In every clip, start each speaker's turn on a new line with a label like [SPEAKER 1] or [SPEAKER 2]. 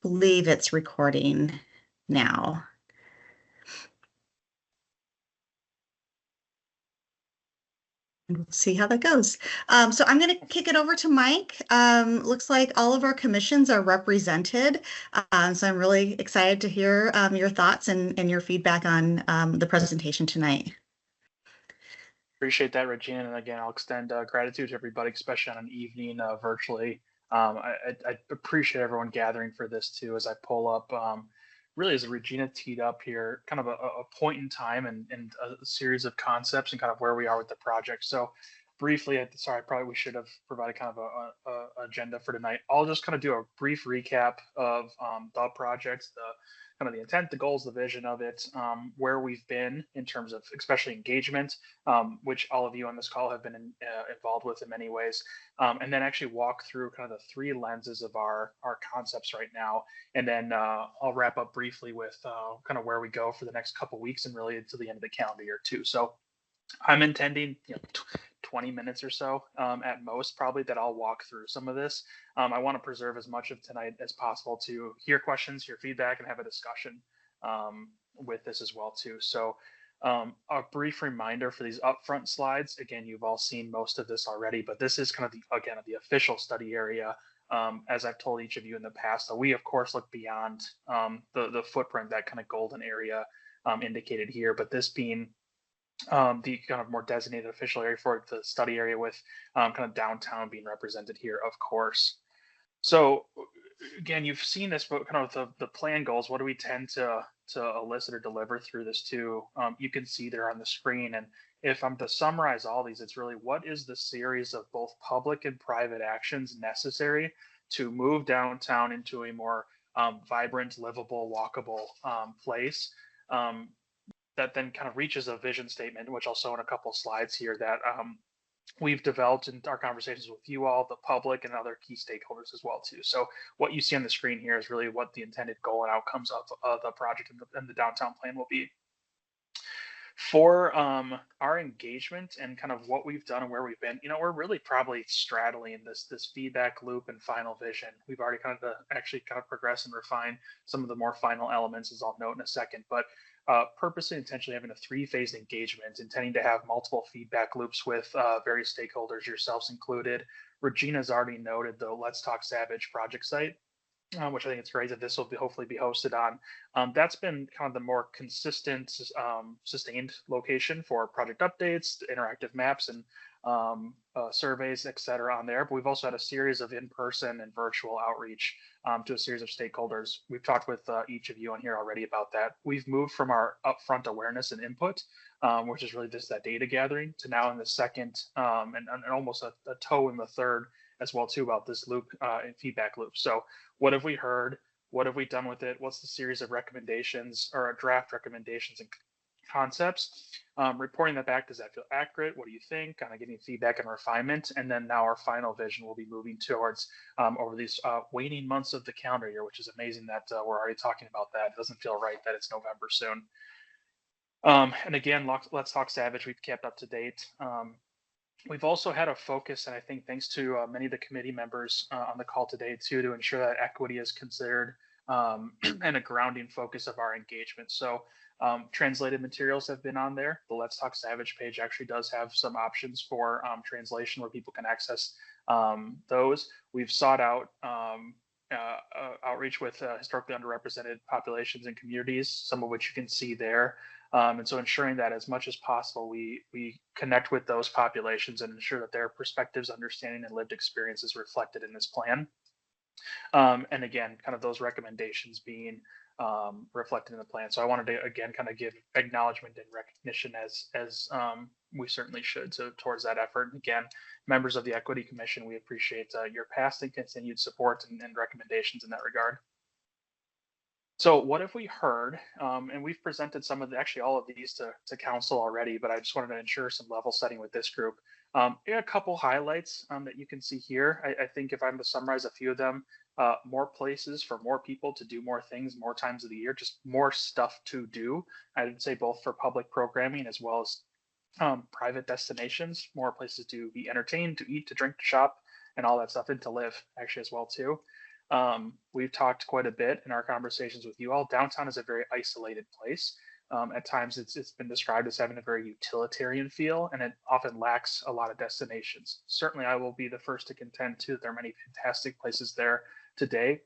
[SPEAKER 1] believe it's recording now. And we'll see how that goes. So I'm going to kick it over to Mike. Looks like all of our commissions are represented. So I'm really excited to hear your thoughts and your feedback on the presentation tonight.
[SPEAKER 2] Appreciate that, Regina. And again, I'll extend gratitude to everybody, especially on an evening virtually. I appreciate everyone gathering for this too, as I pull up, really as Regina teed up here, kind of a point in time and a series of concepts and kind of where we are with the project. So briefly, sorry, probably we should have provided kind of a agenda for tonight. I'll just kind of do a brief recap of the project, kind of the intent, the goals, the vision of it, where we've been in terms of especially engagement, which all of you on this call have been involved with in many ways, and then actually walk through kind of the three lenses of our concepts right now. And then I'll wrap up briefly with kind of where we go for the next couple of weeks and really until the end of the calendar year too. So I'm intending 20 minutes or so at most, probably, that I'll walk through some of this. I want to preserve as much of tonight as possible to hear questions, hear feedback, and have a discussion with this as well too. So a brief reminder for these upfront slides. Again, you've all seen most of this already, but this is kind of the official study area. As I've told each of you in the past, so we of course look beyond the footprint, that kind of golden area indicated here, but this being the kind of more designated official area for the study area, with kind of downtown being represented here, of course. So again, you've seen this, but kind of the plan goals, what do we tend to elicit or deliver through this too? You can see there on the screen. And if I'm to summarize all these, it's really what is the series of both public and private actions necessary to move downtown into a more vibrant, livable, walkable place. That then kind of reaches a vision statement, which I'll show in a couple of slides here, that we've developed in our conversations with you all, the public, and other key stakeholders as well too. So what you see on the screen here is really what the intended goal and outcomes of the project and the downtown plan will be. For our engagement and kind of what we've done and where we've been, we're really probably straddling this feedback loop and final vision. We've already kind of actually kind of progressed and refined some of the more final elements, as I'll note in a second. But purposely intentionally having a three-phase engagement, intending to have multiple feedback loops with various stakeholders, yourselves included. Regina's already noted the Let's Talk Savage project site, which I think it's great that this will hopefully be hosted on. That's been kind of the more consistent, sustained location for project updates, interactive maps, and surveys, et cetera, on there. But we've also had a series of in-person and virtual outreach to a series of stakeholders. We've talked with each of you on here already about that. We've moved from our upfront awareness and input, which is really just that data gathering, to now in the second and almost a toe in the third as well too, about this loop and feedback loop. So what have we heard? What have we done with it? What's the series of recommendations or draft recommendations and concepts? Reporting that back, does that feel accurate? What do you think? Kind of getting feedback and refinement. And then now our final vision will be moving towards over these waning months of the calendar year, which is amazing that we're already talking about that. It doesn't feel right that it's November soon. And again, Let's Talk Savage, we've kept up to date. We've also had a focus, and I think thanks to many of the committee members on the call today too, to ensure that equity is considered and a grounding focus of our engagement. So translated materials have been on there. The Let's Talk Savage page actually does have some options for translation where people can access those. We've sought out outreach with historically underrepresented populations and communities, some of which you can see there. And so ensuring that as much as possible, we connect with those populations and ensure that their perspectives, understanding, and lived experience is reflected in this plan. And again, kind of those recommendations being reflected in the plan. So I wanted to, again, kind of give acknowledgement and recognition as we certainly should towards that effort. And again, members of the Equity Commission, we appreciate your past and continued support and recommendations in that regard. So what have we heard? And we've presented some of actually all of these to council already, but I just wanted to ensure some level setting with this group. A couple highlights that you can see here. I think if I'm to summarize a few of them, more places for more people to do more things more times of the year, just more stuff to do. I would say both for public programming as well as private destinations, more places to be entertained, to eat, to drink, to shop, and all that stuff, and to live actually as well too. We've talked quite a bit in our conversations with you all. Downtown is a very isolated place. At times, it's been described as having a very utilitarian feel, and it often lacks a lot of destinations. Certainly, I will be the first to contend too that there are many fantastic places there today,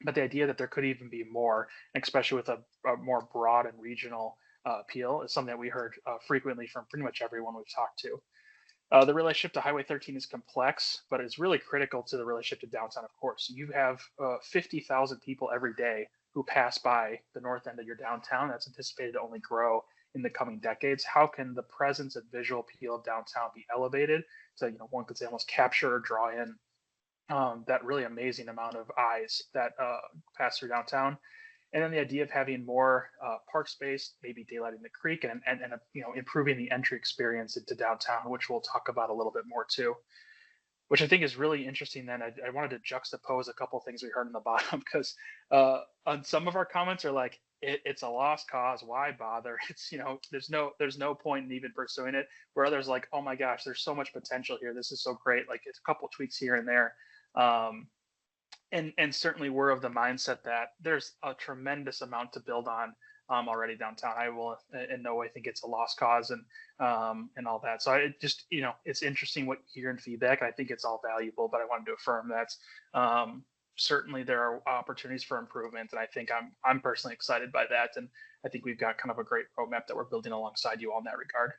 [SPEAKER 2] but the idea that there could even be more, especially with a more broad and regional appeal, is something that we heard frequently from pretty much everyone we've talked to. The relationship to Highway 13 is complex, but it's really critical to the relationship to downtown, of course. You have 50,000 people every day who pass by the north end of your downtown. That's anticipated to only grow in the coming decades. How can the presence and visual appeal of downtown be elevated to, one could say, almost capture or draw in that really amazing amount of eyes that pass through downtown? And then the idea of having more park space, maybe daylighting the creek, and improving the entry experience into downtown, which we'll talk about a little bit more too. Which I think is really interesting. Then I wanted to juxtapose a couple of things we heard in the bottom because on some of our comments are like, it's a lost cause. Why bother? It's there's no point in even pursuing it. Where others are like, oh my gosh, there's so much potential here. This is so great. Like it's a couple of tweaks here and there. Um, and certainly we're of the mindset that there's a tremendous amount to build on already downtown. I will in no way think it's a lost cause and all that. So I just it's interesting what you hear in feedback. I think it's all valuable, but I wanted to affirm that certainly there are opportunities for improvement, and I think I'm personally excited by that, and I think we've got kind of a great roadmap that we're building alongside you all in that regard.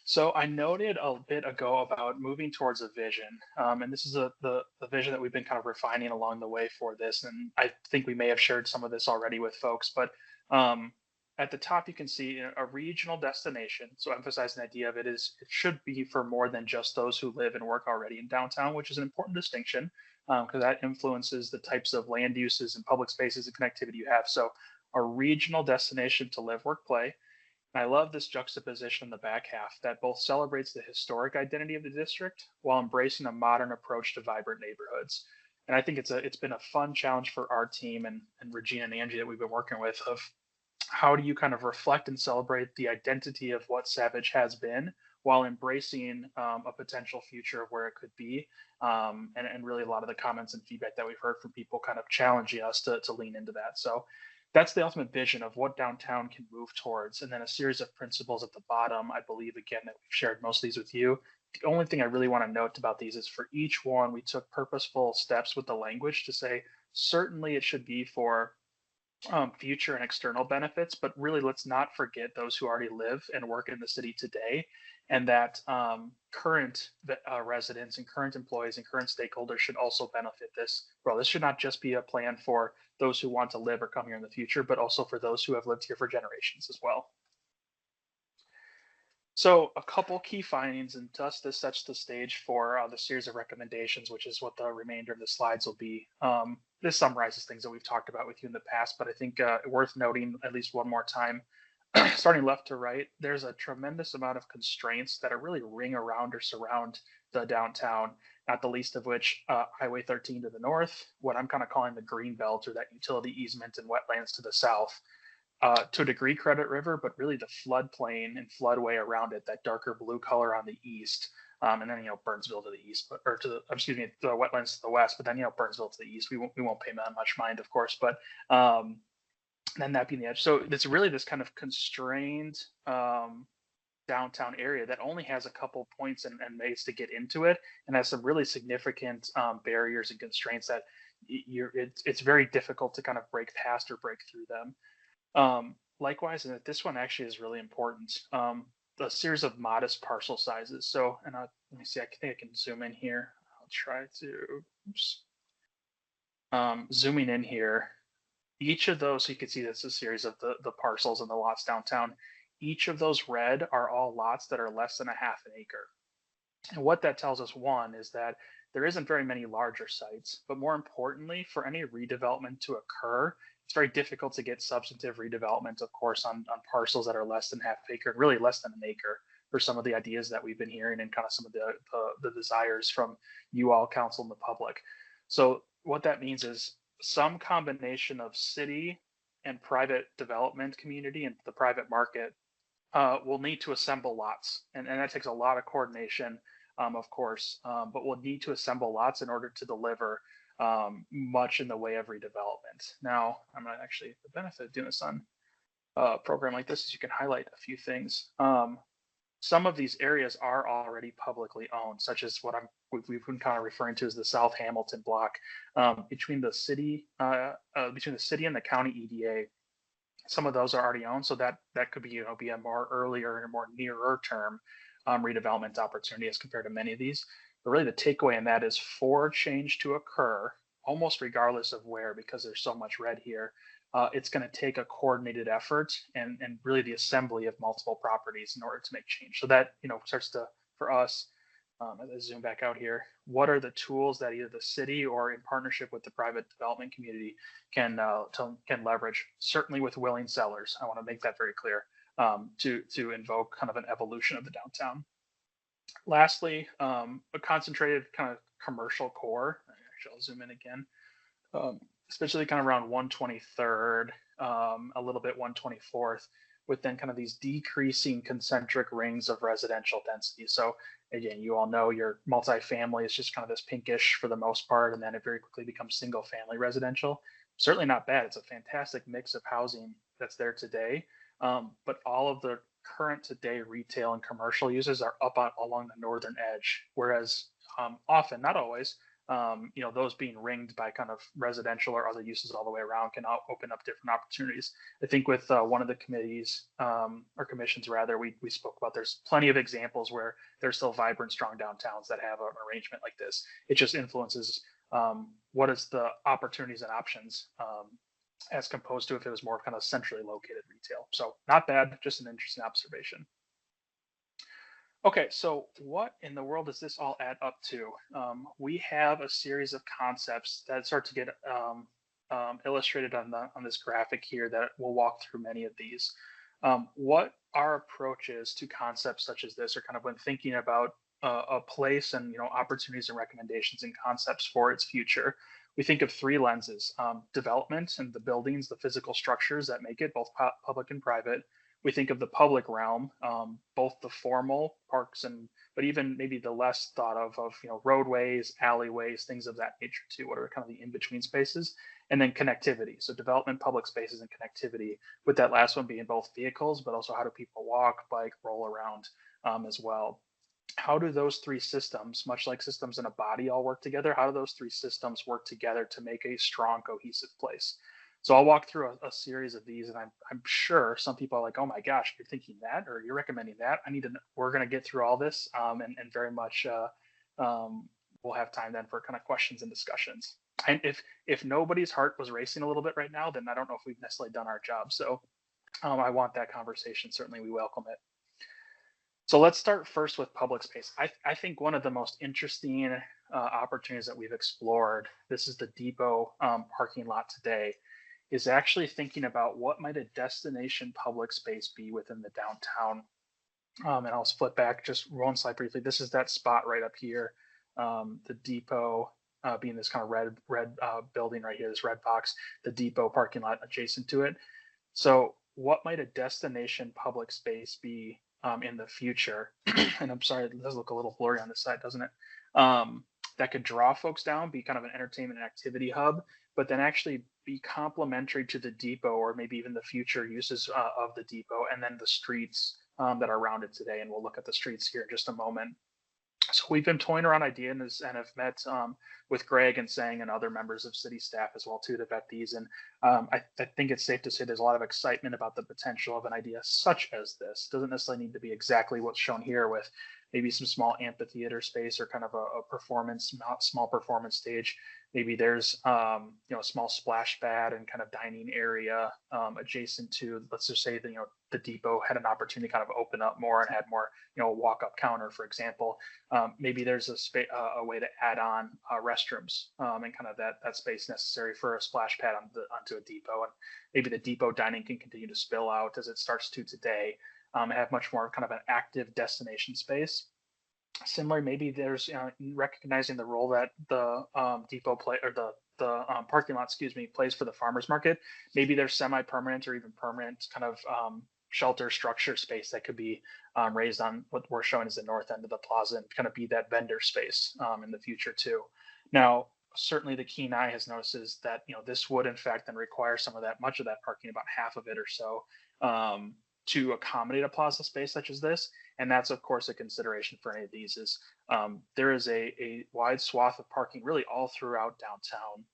[SPEAKER 2] So I noted a bit ago about moving towards a vision, and this is the vision that we've been kind of refining along the way for this. And I think we may have shared some of this already with folks, but um, at the top you can see a regional destination. So emphasizing the idea of it should be for more than just those who live and work already in downtown, which is an important distinction because that influences the types of land uses and public spaces and connectivity you have. So a regional destination to live, work, play. I love this juxtaposition in the back half that both celebrates the historic identity of the district while embracing a modern approach to vibrant neighborhoods. And I think it's been a fun challenge for our team and Regina and Angie that we've been working with of how do you kind of reflect and celebrate the identity of what Savage has been while embracing a potential future of where it could be. And really a lot of the comments and feedback that we've heard from people kind of challenging us to lean into that. So that's the ultimate vision of what downtown can move towards. And then a series of principles at the bottom, I believe, again, that we've shared most of these with you. The only thing I really want to note about these is for each one, we took purposeful steps with the language to say, certainly it should be for future and external benefits, but really let's not forget those who already live and work in the city today, and that current residents and current employees and current stakeholders should also benefit this. Well, this should not just be a plan for those who want to live or come here in the future, but also for those who have lived here for generations as well. So a couple key findings, and thus this sets the stage for the series of recommendations, which is what the remainder of the slides will be. This summarizes things that we've talked about with you in the past, but I think worth noting at least one more time. Starting left to right, there's a tremendous amount of constraints that are really ring around or surround the downtown, not the least of which Highway 13 to the north, what I'm kind of calling the green belt or that utility easement and wetlands to the south. To a degree, Credit River, but really the floodplain and floodway around it, that darker blue color on the east, and then Burnsville to the east, or to the wetlands to the west, but then Burnsville to the east. We won't pay that much mind, of course, but then that being the edge. So it's really this kind of constrained downtown area that only has a couple points and ways to get into it, and has some really significant barriers and constraints that it's very difficult to kind of break past or break through them. Likewise, and this one actually is really important. A series of modest parcel sizes. So, let me see. I think I can zoom in here. I'll try to. Oops. Zooming in here. Each of those, so you can see this is a series of the parcels and the lots downtown. Each of those red are all lots that are less than a half an acre. And what that tells us, one, is that there isn't very many larger sites, but more importantly, for any redevelopment to occur, it's very difficult to get substantive redevelopment, of course, on parcels that are less than half acre, and really less than an acre for some of the ideas that we've been hearing and kind of some of the desires from you all, council, and the public. So what that means is some combination of city and private development community and the private market will need to assemble lots. And that takes a lot of coordination, of course, but we'll need to assemble lots in order to deliver much in the way of redevelopment. Now, I'm gonna actually, the benefit of doing this on a program like this is you can highlight a few things. Some of these areas are already publicly owned, such as what we've been kind of referring to as the South Hamilton block, between the city and the county EDA. Some of those are already owned, so that could be be a more earlier and a more nearer term redevelopment opportunity as compared to many of these. But really, the takeaway in that is for change to occur, almost regardless of where, because there's so much red here. It's going to take a coordinated effort and really the assembly of multiple properties in order to make change. So that starts to, for us, as I zoom back out here, what are the tools that either the city or in partnership with the private development community can leverage? Certainly with willing sellers. I want to make that very clear, to invoke kind of an evolution of the downtown. Lastly, a concentrated kind of commercial core. Actually, I'll zoom in again, especially kind of around 123rd, a little bit 124th, with then kind of these decreasing concentric rings of residential density. So again, you all know your multifamily is just kind of this pinkish for the most part, and then it very quickly becomes single family residential. Certainly not bad. It's a fantastic mix of housing that's there today. But all of the current today retail and commercial uses are up along the northern edge, whereas often, not always, those being ringed by kind of residential or other uses all the way around can open up different opportunities. I think with one of the committees or commissions rather, we spoke about there's plenty of examples where there's still vibrant, strong downtowns that have an arrangement like this. It just influences what is the opportunities and options as composed to if it was more kind of centrally located retail. So not bad, just an interesting observation. Okay, so what in the world does this all add up to? We have a series of concepts that start to get illustrated on this graphic here that we'll walk through many of these. What our approach is to concepts such as this, or kind of when thinking about a place and opportunities and recommendations and concepts for its future, we think of three lenses: development and the buildings, the physical structures that make it, both public and private. We think of the public realm, both the formal parks but even maybe the less thought of roadways, alleyways, things of that nature too. What are kind of the in-between spaces, and then connectivity. So development, public spaces, and connectivity. With that last one being both vehicles, but also how do people walk, bike, roll around as well. How do those three systems, much like systems in a body, all work together? How do those three systems work together to make a strong, cohesive place? So I'll walk through a series of these, and I'm sure some people are like, "Oh my gosh, you're thinking that, or you're recommending that." I need to. We're going to get through all this, and very much we'll have time then for kind of questions and discussions. And if nobody's heart was racing a little bit right now, then I don't know if we've necessarily done our job. So I want that conversation. Certainly, we welcome it. So let's start first with public space. I think one of the most interesting opportunities that we've explored. This is the depot parking lot today, is actually thinking about what might a destination public space be within the downtown. And I'll flip back just one slide briefly. This is that spot right up here, the depot being this kind of red building right here, this red box, the depot parking lot adjacent to it. So what might a destination public space be in the future? And I'm sorry, it does look a little blurry on this side, doesn't it? That could draw folks down, be kind of an entertainment and activity hub, but then actually be complementary to the depot, or maybe even the future uses of the depot, and then the streets that are around it today. And we'll look at the streets here in just a moment. So we've been toying around ideas and have met with Greg and Sang and other members of city staff as well too to vet these. And I think it's safe to say there's a lot of excitement about the potential of an idea such as this. It doesn't necessarily need to be exactly what's shown here, with maybe some small amphitheater space or kind of a small performance stage. Maybe there's a small splash pad and kind of dining area adjacent to, let's just say the depot had an opportunity to kind of open up more and had more walk-up counter, for example. Maybe there's a way to add on restrooms and kind of that space necessary for a splash pad onto a depot. And maybe the depot dining can continue to spill out as it starts to today, and have much more kind of an active destination space. Similar, maybe there's recognizing the role that the depot play, or the parking lot, plays for the farmers market. Maybe there's semi-permanent or even permanent kind of shelter structure space that could be raised on what we're showing as the north end of the plaza, and kind of be that vendor space in the future too. Now, certainly the keen eye has noticed is that this would in fact then require some of that, much of that parking, about half of it or so, to accommodate a plaza space such as this. And that's of course a consideration for any of these is there is a wide swath of parking really all throughout downtown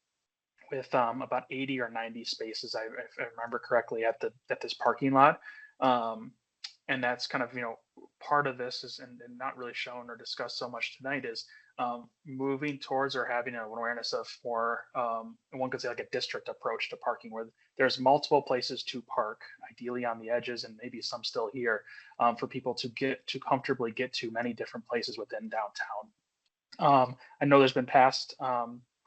[SPEAKER 2] with about 80 or 90 spaces, if I remember correctly, at this parking lot. Um, and that's kind of part of this is, and not really shown or discussed so much tonight, is moving towards or having an awareness of more, one could say, like a district approach to parking, where there's multiple places to park, ideally on the edges and maybe some still here, for people to comfortably get to many different places within downtown. I know there's been past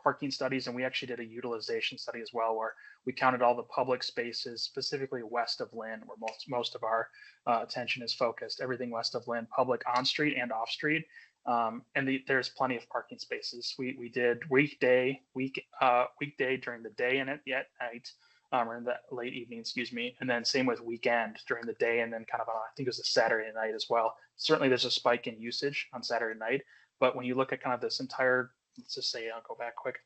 [SPEAKER 2] parking studies, and we actually did a utilization study as well, where we counted all the public spaces, specifically west of Lynn, where most of our attention is focused. Everything west of Lynn, public on street and off street, and there's plenty of parking spaces. We did weekday during the day and at night. Or in the late evening, excuse me, and then same with weekend during the day, and then kind of on, I think it was a Saturday night as well. Certainly, there's a spike in usage on Saturday night, but when you look at kind of this entire, let's just say, I'll go back quick,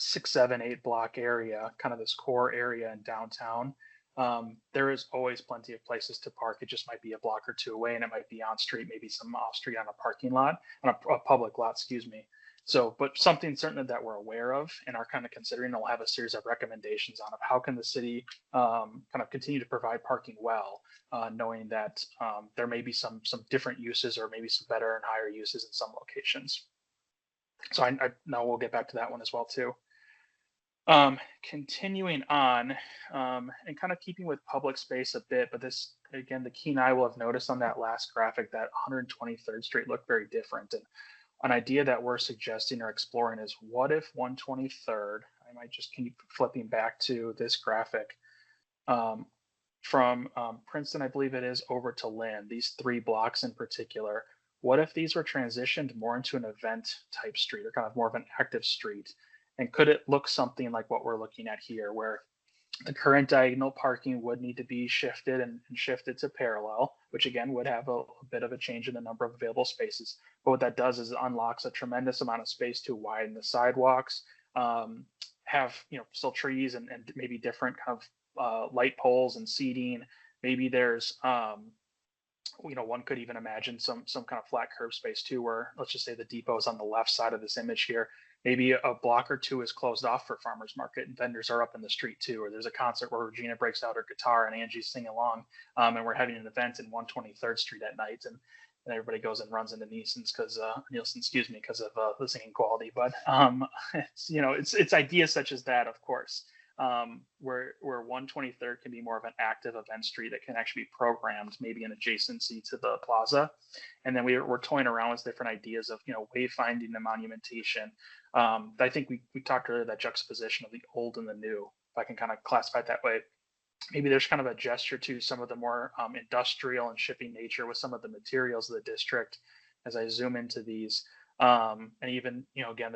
[SPEAKER 2] 6, 7, 8 block area, kind of this core area in downtown, there is always plenty of places to park. It just might be a block or two away, and it might be on street, maybe some off street on a parking lot, on a public lot, excuse me. So, but something certainly that we're aware of and are kind of considering, and we'll have a series of recommendations on of how can the city kind of continue to provide parking well, knowing that there may be some different uses or maybe some better and higher uses in some locations. So I now we'll get back to that one as well too. Continuing on, and kind of keeping with public space a bit, but this again, the keen eye will have noticed on that last graphic that 123rd Street looked very different. And an idea that we're suggesting or exploring is, what if 123rd, I might just keep flipping back to this graphic, from Princeton, I believe it is, over to Lynn, these 3 blocks in particular, what if these were transitioned more into an event type street, or kind of more of an active street? And could it look something like what we're looking at here, where the current diagonal parking would need to be shifted and shifted to parallel, which again would have a bit of a change in the number of available spaces. But what that does is it unlocks a tremendous amount of space to widen the sidewalks, have still trees and maybe different kind of light poles and seating. Maybe there's one could even imagine some kind of flat curb space too, where let's just say the depot is on the left side of this image here. Maybe a block or two is closed off for farmers market, and vendors are up in the street too. Or there's a concert where Regina breaks out her guitar and Angie's singing along, and we're having an event in 123rd Street at night, and everybody goes and runs into Nielsen's Nielsen, excuse me, because of the singing quality. But it's ideas such as that, of course, where 123rd can be more of an active event street that can actually be programmed, maybe in adjacency to the plaza. And then we're toying around with different ideas of wayfinding and monumentation. I think we talked earlier, that juxtaposition of the old and the new, if I can kind of classify it that way. Maybe there's kind of a gesture to some of the more industrial and shipping nature with some of the materials of the district as I zoom into these. And even, again,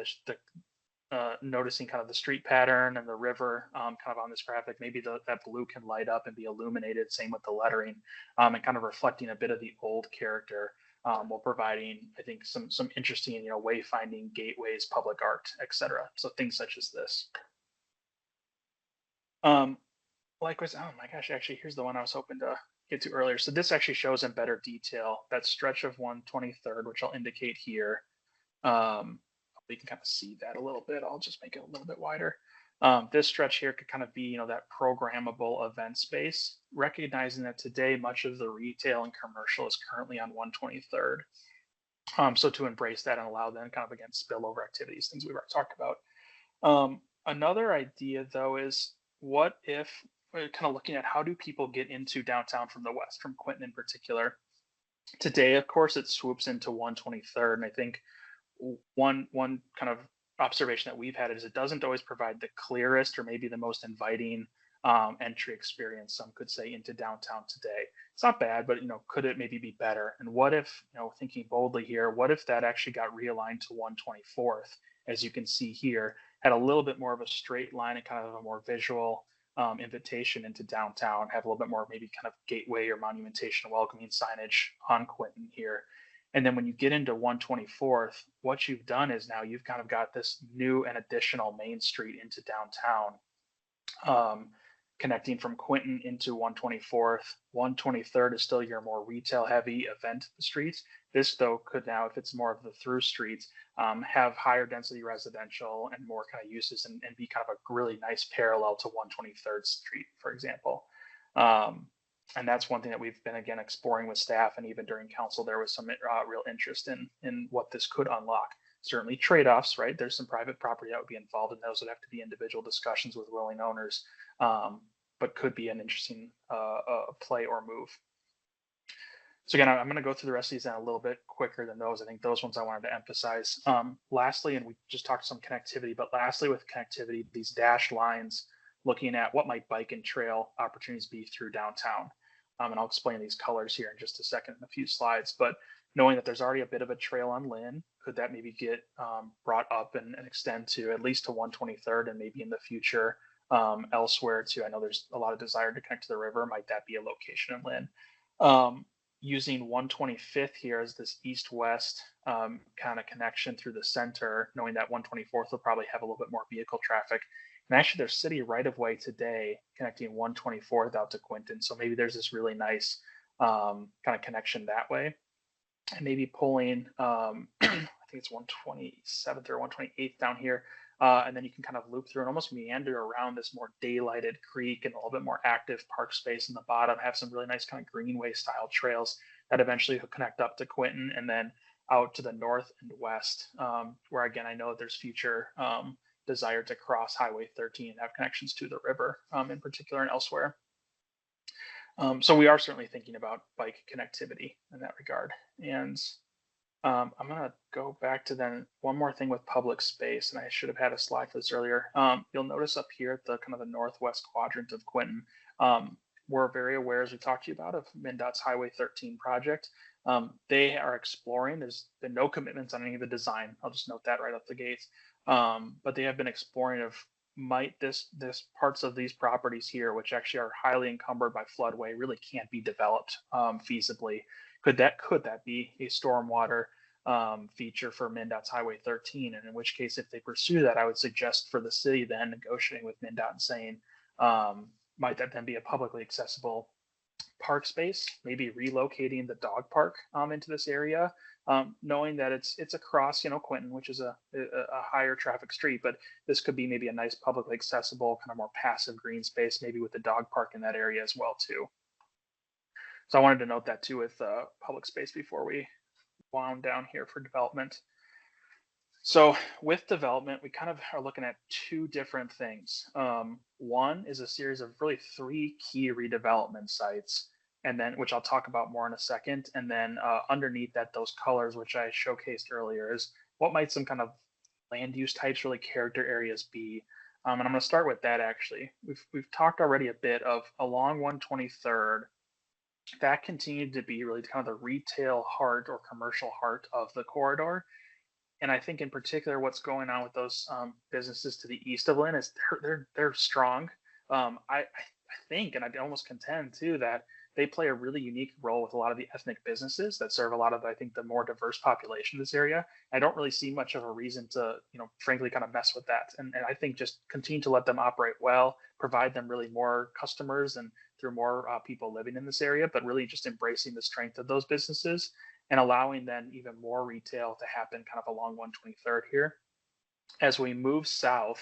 [SPEAKER 2] the noticing kind of the street pattern and the river kind of on this graphic, maybe that blue can light up and be illuminated, same with the lettering, and kind of reflecting a bit of the old character, while providing, I think, some interesting, wayfinding, gateways, public art, etc. So things such as this. Likewise, oh my gosh, actually, here's the one I was hoping to get to earlier. So this actually shows in better detail that stretch of 123rd, which I'll indicate here. We can kind of see that a little bit. I'll just make it a little bit wider. This stretch here could kind of be, that programmable event space, recognizing that today much of the retail and commercial is currently on 123rd. So to embrace that and allow them kind of, again, spillover activities, things we've already talked about. Another idea, though, is what if we're kind of looking at how do people get into downtown from the west, from Quinton in particular. Today, of course, it swoops into 123rd, and I think one kind of observation that we've had is it doesn't always provide the clearest or maybe the most inviting entry experience, some could say, into downtown today. It's not bad, but could it maybe be better? And what if, thinking boldly here, what if that actually got realigned to 124th, as you can see here, had a little bit more of a straight line and kind of a more visual invitation into downtown, have a little bit more maybe kind of gateway or monumentation welcoming signage on Quinton here. And then when you get into 124th, what you've done is now you've kind of got this new and additional main street into downtown, um, connecting from Quinton into 124th. 123rd is still your more retail heavy event streets. This, though, could now, if it's more of the through streets, have higher density residential and more kind of uses and be kind of a really nice parallel to 123rd Street, for example. Um, and that's one thing that we've been again exploring with staff, and even during council, there was some real interest in what this could unlock. Certainly trade-offs, right? There's some private property that would be involved, and those would have to be individual discussions with willing owners, but could be an interesting play or move. So again, I'm going to go through the rest of these in a little bit quicker than those. I think those ones I wanted to emphasize. Lastly, and we just talked some connectivity, but lastly with connectivity, these dashed lines looking at what might bike and trail opportunities be through downtown. And I'll explain these colors here in just a second in a few slides. But knowing that there's already a bit of a trail on Lynn, could that maybe get brought up and extend to at least to 123rd and maybe in the future elsewhere too? I know there's a lot of desire to connect to the river. Might that be a location in Lynn? Using 125th here as this east-west kind of connection through the center, knowing that 124th will probably have a little bit more vehicle traffic. And actually, there's city right-of-way today connecting 124th out to Quinton. So maybe there's this really nice kind of connection that way. And maybe pulling, I think it's 127th or 128th down here. And then you can kind of loop through and almost meander around this more daylighted creek and a little bit more active park space in the bottom, have some really nice kind of greenway style trails that eventually connect up to Quinton and then out to the north and west, where again, I know that there's future desire to cross Highway 13 and have connections to the river in particular and elsewhere. So we are certainly thinking about bike connectivity in that regard. And I'm going to go back to then one more thing with public space, and I should have had a slide for this earlier. You'll notice up here at the kind of the northwest quadrant of Quinton, we're very aware, as we talked to you about, of MnDOT's Highway 13 project. They are exploring. There's been no commitments on any of the design. I'll just note that right off the gates. But they have been exploring of might this parts of these properties here, which actually are highly encumbered by floodway, really can't be developed feasibly. Could that be a stormwater feature for MnDOT's Highway 13? And in which case, if they pursue that, I would suggest for the city then negotiating with MnDOT and saying, might that then be a publicly accessible park space, maybe relocating the dog park into this area, knowing that it's across, Quinton, which is a higher traffic street, but this could be maybe a nice publicly accessible kind of more passive green space, maybe with the dog park in that area as well too. So I wanted to note that too with public space before we wound down here for development. So with development, we kind of are looking at two different things. One is a series of really three key redevelopment sites, and then which I'll talk about more in a second. And then underneath that, those colors, which I showcased earlier, is what might some kind of land use types, really character areas be. And I'm going to start with that actually. We've talked already a bit of along 123rd. That continued to be really kind of the retail heart or commercial heart of the corridor. And I think in particular, what's going on with those businesses to the east of Lynn is they're strong. I think, and I'd almost contend too, that they play a really unique role with a lot of the ethnic businesses that serve a lot of, I think, the more diverse population of this area. I don't really see much of a reason to, frankly, kind of mess with that. And I think just continue to let them operate well, provide them really more customers and through more people living in this area, but really just embracing the strength of those businesses and allowing then even more retail to happen kind of along 123rd here. As we move south,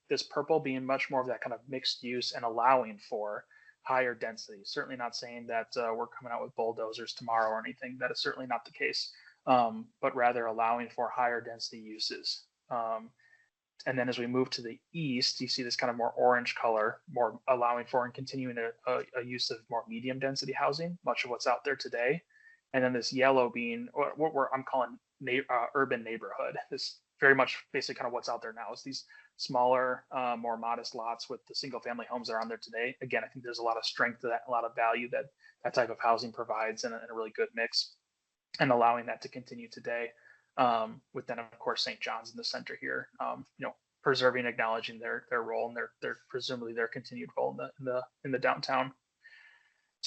[SPEAKER 2] this purple being much more of that kind of mixed use and allowing for higher density. Certainly not saying that we're coming out with bulldozers tomorrow or anything. That is certainly not the case, but rather allowing for higher density uses. And then as we move to the east, you see this kind of more orange color, more allowing for and continuing a use of more medium density housing, much of what's out there today. And then this yellow being what I'm calling urban neighborhood. This very much basically kind of what's out there now is these smaller, more modest lots with the single family homes that are on there today. Again, I think there's a lot of strength to that, a lot of value that that type of housing provides and a really good mix, and allowing that to continue today. With then of course St. John's in the center here, preserving, acknowledging their role and their presumably their continued role in the downtown.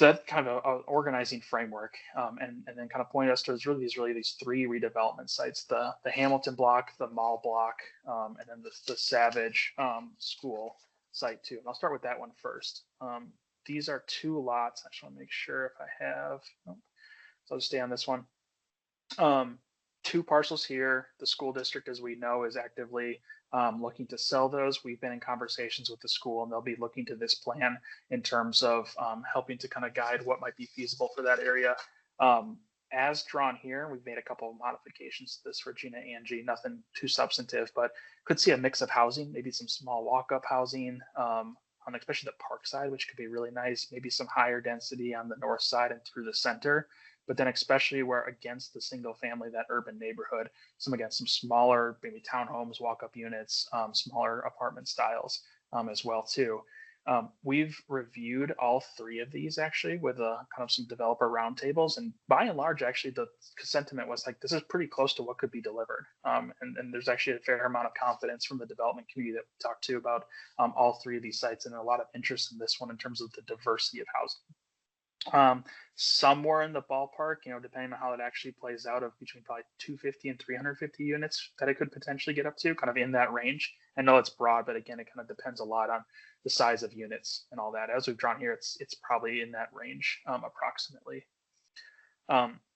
[SPEAKER 2] So that's kind of a organizing framework, and then kind of pointed us towards really these three redevelopment sites: the Hamilton block, the Mall block, and then the Savage School site too. And I'll start with that one first. These are two lots. I just want to make sure if I have. Oh, so I'll just stay on this one. Um, Two parcels here. The school district, as we know, is actively looking to sell those. We've been in conversations with the school, and they'll be looking to this plan in terms of helping to kind of guide what might be feasible for that area. Um, as drawn here, we've made a couple of modifications to this for Gina Angie, nothing too substantive, but could see a mix of housing, maybe some small walk-up housing on especially the park side, which could be really nice, maybe some higher density on the north side and through the center, but then especially where against the single family, that urban neighborhood, some smaller, maybe townhomes, walk-up units, smaller apartment styles as well too. We've reviewed all three of these actually with kind of some developer roundtables, and by and large, actually, the sentiment was like this is pretty close to what could be delivered. And there's actually a fair amount of confidence from the development community that we talked to about all three of these sites, and a lot of interest in this one in terms of the diversity of housing. Somewhere in the ballpark, depending on how it actually plays out, of between probably 250 and 350 units that it could potentially get up to, kind of in that range. I know it's broad, but again, it kind of depends a lot on the size of units and all that. As we've drawn here, it's probably in that range approximately.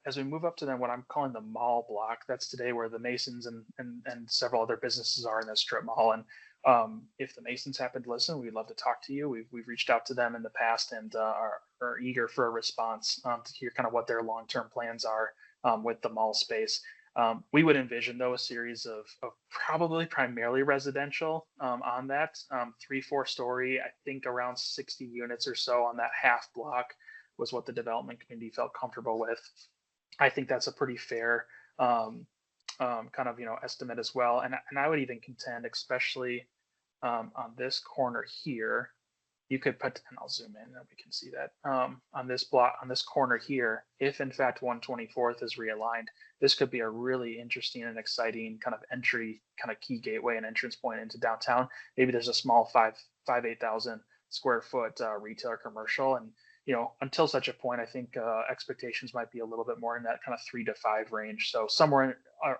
[SPEAKER 2] As we move up to then what I'm calling the mall block, that's today where the Masons and several other businesses are in this strip mall. And if the Masons happen to listen, we'd love to talk to you. We've reached out to them in the past and are eager for a response to hear kind of what their long-term plans are with the mall space. We would envision, though, a series of probably primarily residential on that 3-4 story, I think around 60 units or so on that half block was what the development community felt comfortable with. I think that's a pretty fair kind of estimate as well. And I would even contend, especially on this corner here, you could put, and I'll zoom in and we can see that on this block, on this corner here, if in fact 124th is realigned, this could be a really interesting and exciting kind of entry, kind of key gateway and entrance point into downtown. Maybe there's a small 8,000 square foot retail or commercial, and until such a point, I think expectations might be a little bit more in that kind of 3 to 5 range. So somewhere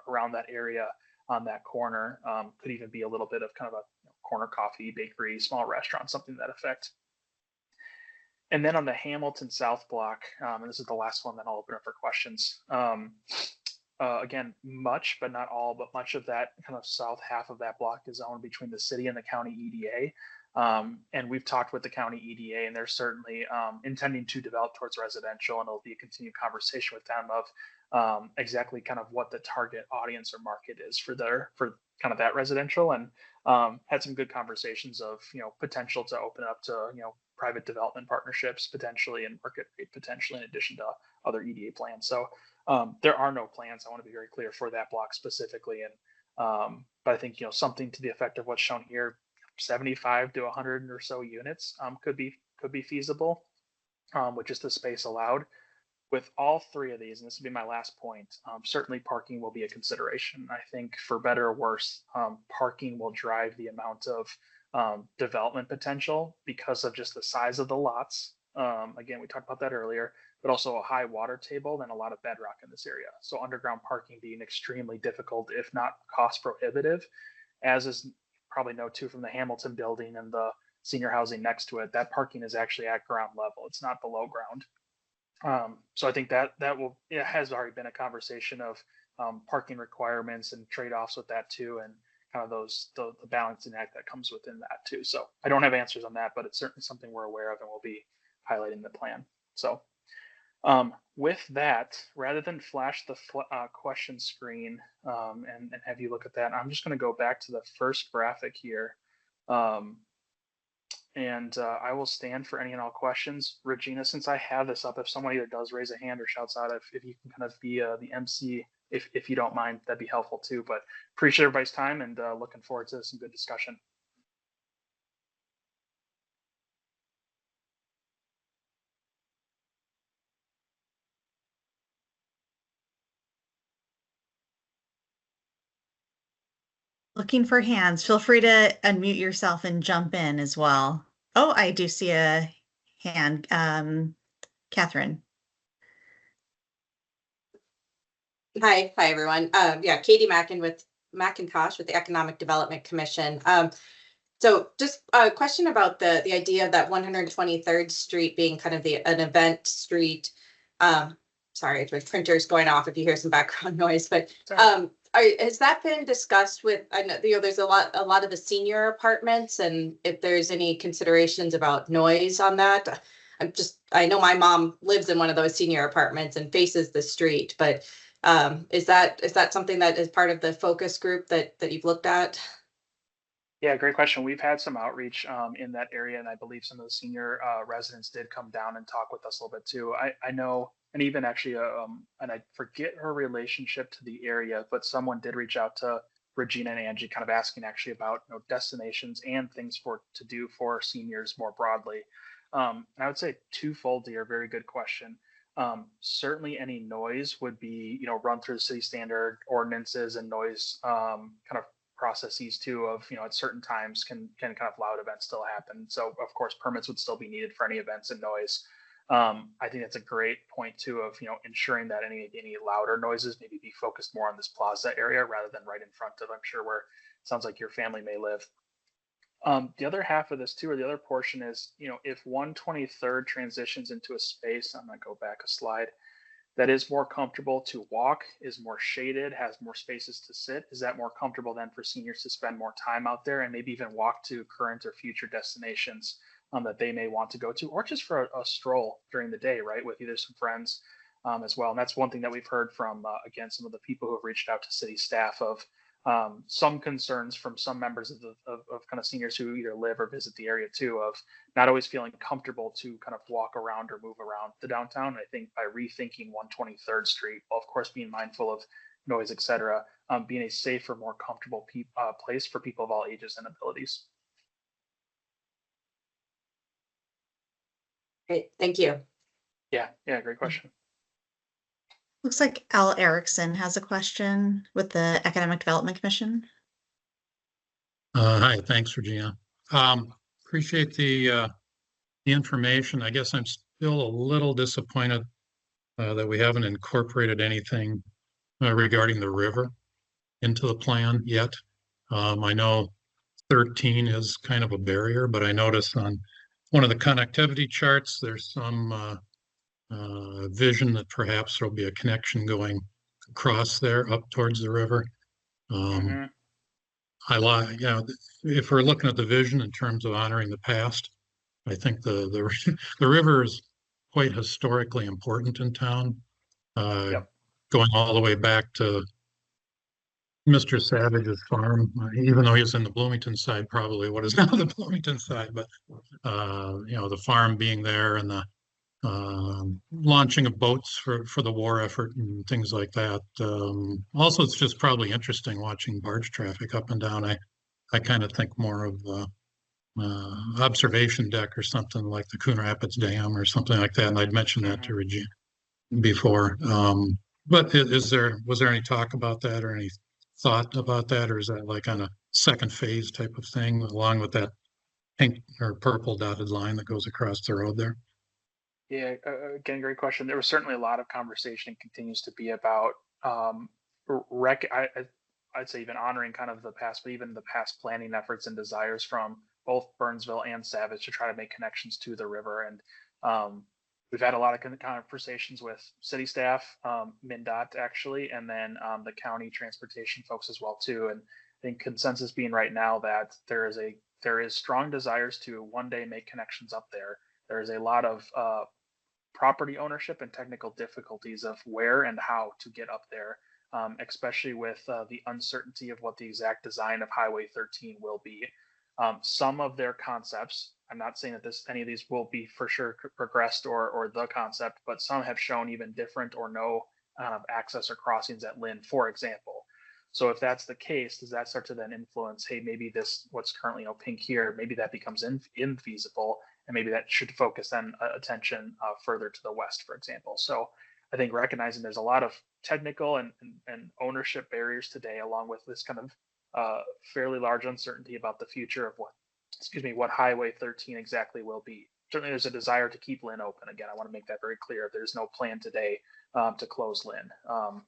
[SPEAKER 2] around that area on that corner could even be a little bit of kind of a corner coffee, bakery, small restaurant, something to that effect. And then on the Hamilton South block, and this is the last one that I'll open up for questions. Again, much, but not all, but much of that kind of south half of that block is owned between the city and the county EDA. And we've talked with the county EDA, and they're certainly intending to develop towards residential, and it'll be a continued conversation with them of exactly kind of what the target audience or market is for kind of that residential, and had some good conversations of potential to open up to private development partnerships potentially and market rate potentially in addition to other EDA plans. So there are no plans, I want to be very clear, for that block specifically, and but I think something to the effect of what's shown here, 75 to 100 or so units could be feasible with just the space allowed. With all three of these, and this would be my last point, certainly parking will be a consideration. I think for better or worse, parking will drive the amount of development potential because of just the size of the lots. Again, we talked about that earlier, but also a high water table and a lot of bedrock in this area. So underground parking being extremely difficult, if not cost prohibitive, as is probably know too from the Hamilton building and the senior housing next to it. That parking is actually at ground level. It's not below ground. So I think that it has already been a conversation of parking requirements and trade-offs with that too, and kind of the balancing act that comes within that too. So I don't have answers on that, but it's certainly something we're aware of and we'll be highlighting the plan. So with that, rather than flash the question screen and have you look at that, I'm just going to go back to the first graphic here. And I will stand for any and all questions. Regina, since I have this up, if someone either does raise a hand or shouts out, if you can kind of be the MC, if you don't mind, that'd be helpful too. But appreciate everybody's time and looking forward to some good discussion.
[SPEAKER 1] Looking for hands. Feel free to unmute yourself and jump in as well. Oh, I do see a hand. Catherine.
[SPEAKER 3] Hi, everyone. Yeah, Katie McIntosh with the Economic Development Commission. So just a question about the idea of that 123rd Street being kind of an event street. Sorry, my printer's going off if you hear some background noise, but has that been discussed with, I know, there's a lot of the senior apartments, and if there's any considerations about noise on that? I know my mom lives in one of those senior apartments and faces the street, but is that something that is part of the focus group that you've looked at?
[SPEAKER 2] Yeah, great question. We've had some outreach in that area, and I believe some of the senior residents did come down and talk with us a little bit too. I know, and even actually, and I forget her relationship to the area, but someone did reach out to Regina and Angie, kind of asking actually about destinations and things to do for seniors more broadly. And I would say twofold here. Very good question. Certainly, any noise would be run through the city standard ordinances and noise kind of processes too of at certain times can kind of loud events still happen, so of course permits would still be needed for any events and noise. I think that's a great point too of ensuring that any louder noises maybe be focused more on this plaza area rather than right in front of, I'm sure, where it sounds like your family may live. The other half of this too, or the other portion is, if 123rd transitions into a space, I'm going to go back a slide, that is more comfortable to walk, is more shaded, has more spaces to sit, is that more comfortable then for seniors to spend more time out there and maybe even walk to current or future destinations that they may want to go to, or just for a stroll during the day, right, with either some friends as well. And that's one thing that we've heard from, again, some of the people who have reached out to city staff of some concerns from some members of kind of seniors who either live or visit the area too, of not always feeling comfortable to kind of walk around or move around the downtown. And I think by rethinking 123rd Street, while of course being mindful of noise, et cetera, being a safer, more comfortable place for people of all ages and abilities.
[SPEAKER 3] Great, thank you.
[SPEAKER 2] Yeah, great question.
[SPEAKER 1] Looks like Al Erickson has a question with the Economic Development Commission.
[SPEAKER 4] Hi, thanks, Regina. Appreciate the information. I guess I'm still a little disappointed that we haven't incorporated anything regarding the river into the plan yet. I know 13 is kind of a barrier, but I noticed on one of the connectivity charts, there's some vision that perhaps there'll be a connection going across there up towards the river.
[SPEAKER 2] Mm-hmm.
[SPEAKER 4] I like, if we're looking at the vision in terms of honoring the past, I think the the river is quite historically important in town,
[SPEAKER 2] Yep.
[SPEAKER 4] going all the way back to Mr. Savage's farm, even though he was in the Bloomington side, probably what is now the Bloomington side, but the farm being there and the launching of boats for the war effort and things like that. Also, it's just probably interesting watching barge traffic up and down. I kind of think more of observation deck or something like the Coon Rapids Dam or something like that. And I'd mentioned that
[SPEAKER 2] Mm-hmm.
[SPEAKER 4] to Regina before. But was there any talk about that or any thought about that, or is that like on a second phase type of thing along with that pink or purple dotted line that goes across the road there?
[SPEAKER 2] Yeah, again, great question. There was certainly a lot of conversation and continues to be about I'd say even honoring kind of the past, but even the past planning efforts and desires from both Burnsville and Savage to try to make connections to the river. And we've had a lot of conversations with city staff, MnDOT actually, and then the county transportation folks as well too. And I think consensus being right now that there is strong desires to one day make connections up there. There is a lot of property ownership and technical difficulties of where and how to get up there, especially with the uncertainty of what the exact design of Highway 13 will be. Some of their concepts, I'm not saying that any of these will be for sure progressed or the concept, but some have shown even different or no access or crossings at Lynn, for example. So if that's the case, does that start to then influence, hey, maybe this, what's currently pink here, maybe that becomes infeasible, and maybe that should focus then attention further to the west, for example. So I think recognizing there's a lot of technical and ownership barriers today, along with this kind of fairly large uncertainty about the future of what Highway 13 exactly will be. certainly there's a desire to keep Lynn open. Again, I want to make that very clear. There's no plan today to close Lynn.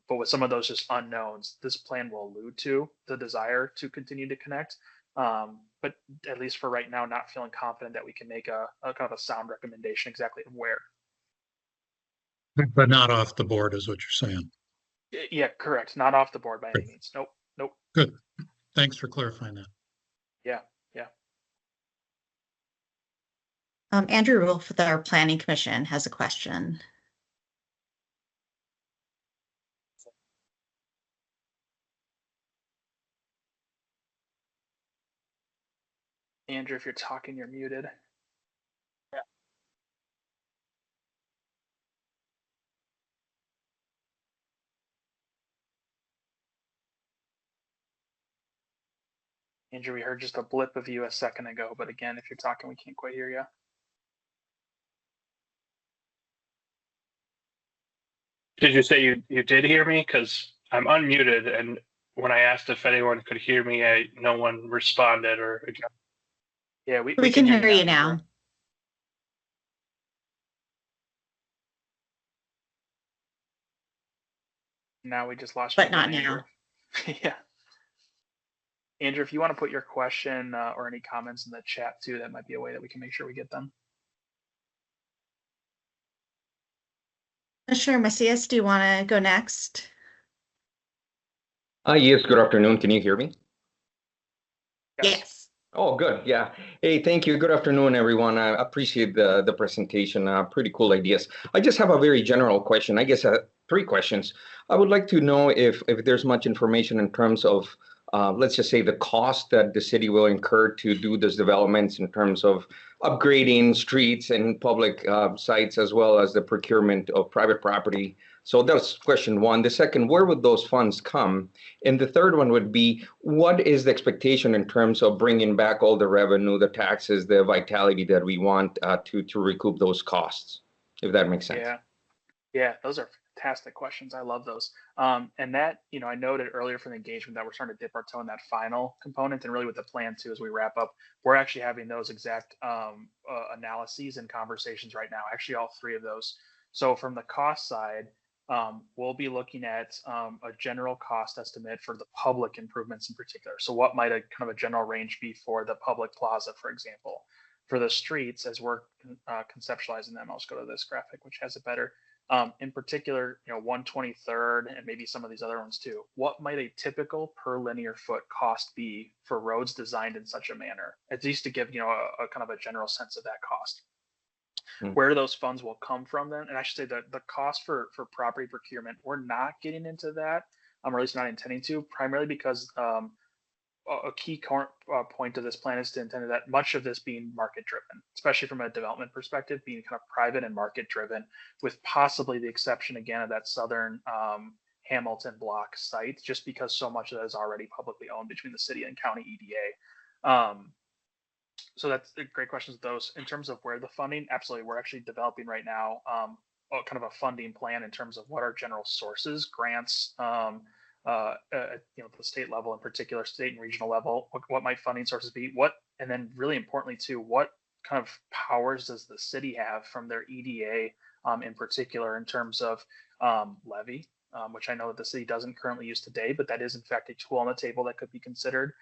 [SPEAKER 2] But with some of those just unknowns, this plan will allude to the desire to continue to connect. But at least for right now, not feeling confident that we can make a kind of a sound recommendation exactly where.
[SPEAKER 4] But not off the board is what you're saying.
[SPEAKER 2] Yeah, correct. Not off the board by any
[SPEAKER 4] Great.
[SPEAKER 2] means. Nope. Nope.
[SPEAKER 4] Good. Thanks for clarifying that.
[SPEAKER 2] Yeah.
[SPEAKER 1] Andrew Wolf with our Planning Commission has a question.
[SPEAKER 2] Andrew, if you're talking, you're muted. Yeah. Andrew, we heard just a blip of you a second ago, but again, if you're talking, we can't quite hear you.
[SPEAKER 5] Did you say you did hear me? Because I'm unmuted, and when I asked if anyone could hear me, no one responded or.
[SPEAKER 2] Yeah,
[SPEAKER 1] We can hear you now.
[SPEAKER 2] Andrew. Now we just lost you.
[SPEAKER 1] But not
[SPEAKER 2] again,
[SPEAKER 1] now.
[SPEAKER 2] Andrew. Yeah. Andrew, if you want to put your question or any comments in the chat too, that might be a way that we can make sure we get them.
[SPEAKER 1] Commissioner Macias, do you want to go next?
[SPEAKER 6] Yes, good afternoon. Can you hear me?
[SPEAKER 1] Yes.
[SPEAKER 6] Oh, good. Yeah. Hey, thank you. Good afternoon, everyone. I appreciate the presentation. Pretty cool ideas. I just have a very general question. I guess 3 questions. I would like to know if there's much information in terms of, let's just say, the cost that the city will incur to do those developments in terms of upgrading streets and public sites, as well as the procurement of private property. So that's question 1. The second, where would those funds come? And the third one would be, what is the expectation in terms of bringing back all the revenue, the taxes, the vitality that we want to recoup those costs, if that makes sense?
[SPEAKER 2] Yeah, those are fantastic questions. I love those. And that, I noted earlier from the engagement that we're starting to dip our toe in that final component, and really with the plan too, as we wrap up, we're actually having those exact analyses and conversations right now, actually all 3 of those. So from the cost side, we'll be looking at a general cost estimate for the public improvements in particular. So what might a kind of a general range be for the public plaza, for example? For the streets, as we're conceptualizing them, I'll just go to this graphic, which has it better. In particular, 123rd and maybe some of these other ones too. What might a typical per linear foot cost be for roads designed in such a manner? At least to give, a kind of a general sense of that cost. Where those funds will come from then, and I should say that the cost for property procurement, we're not getting into that, or at least not intending to, primarily because a key point of this plan is to intend that much of this being market driven, especially from a development perspective, being kind of private and market driven, with possibly the exception again of that southern Hamilton block site, just because so much of that is already publicly owned between the city and county EDA. So that's a great questions with those. In terms of where the funding, absolutely, we're actually developing right now kind of a funding plan in terms of what our general sources, grants, the state level in particular, state and regional level, what might funding sources be, and then really importantly too, what kind of powers does the city have from their EDA in particular in terms of levy, which I know that the city doesn't currently use today, but that is in fact a tool on the table that could be considered.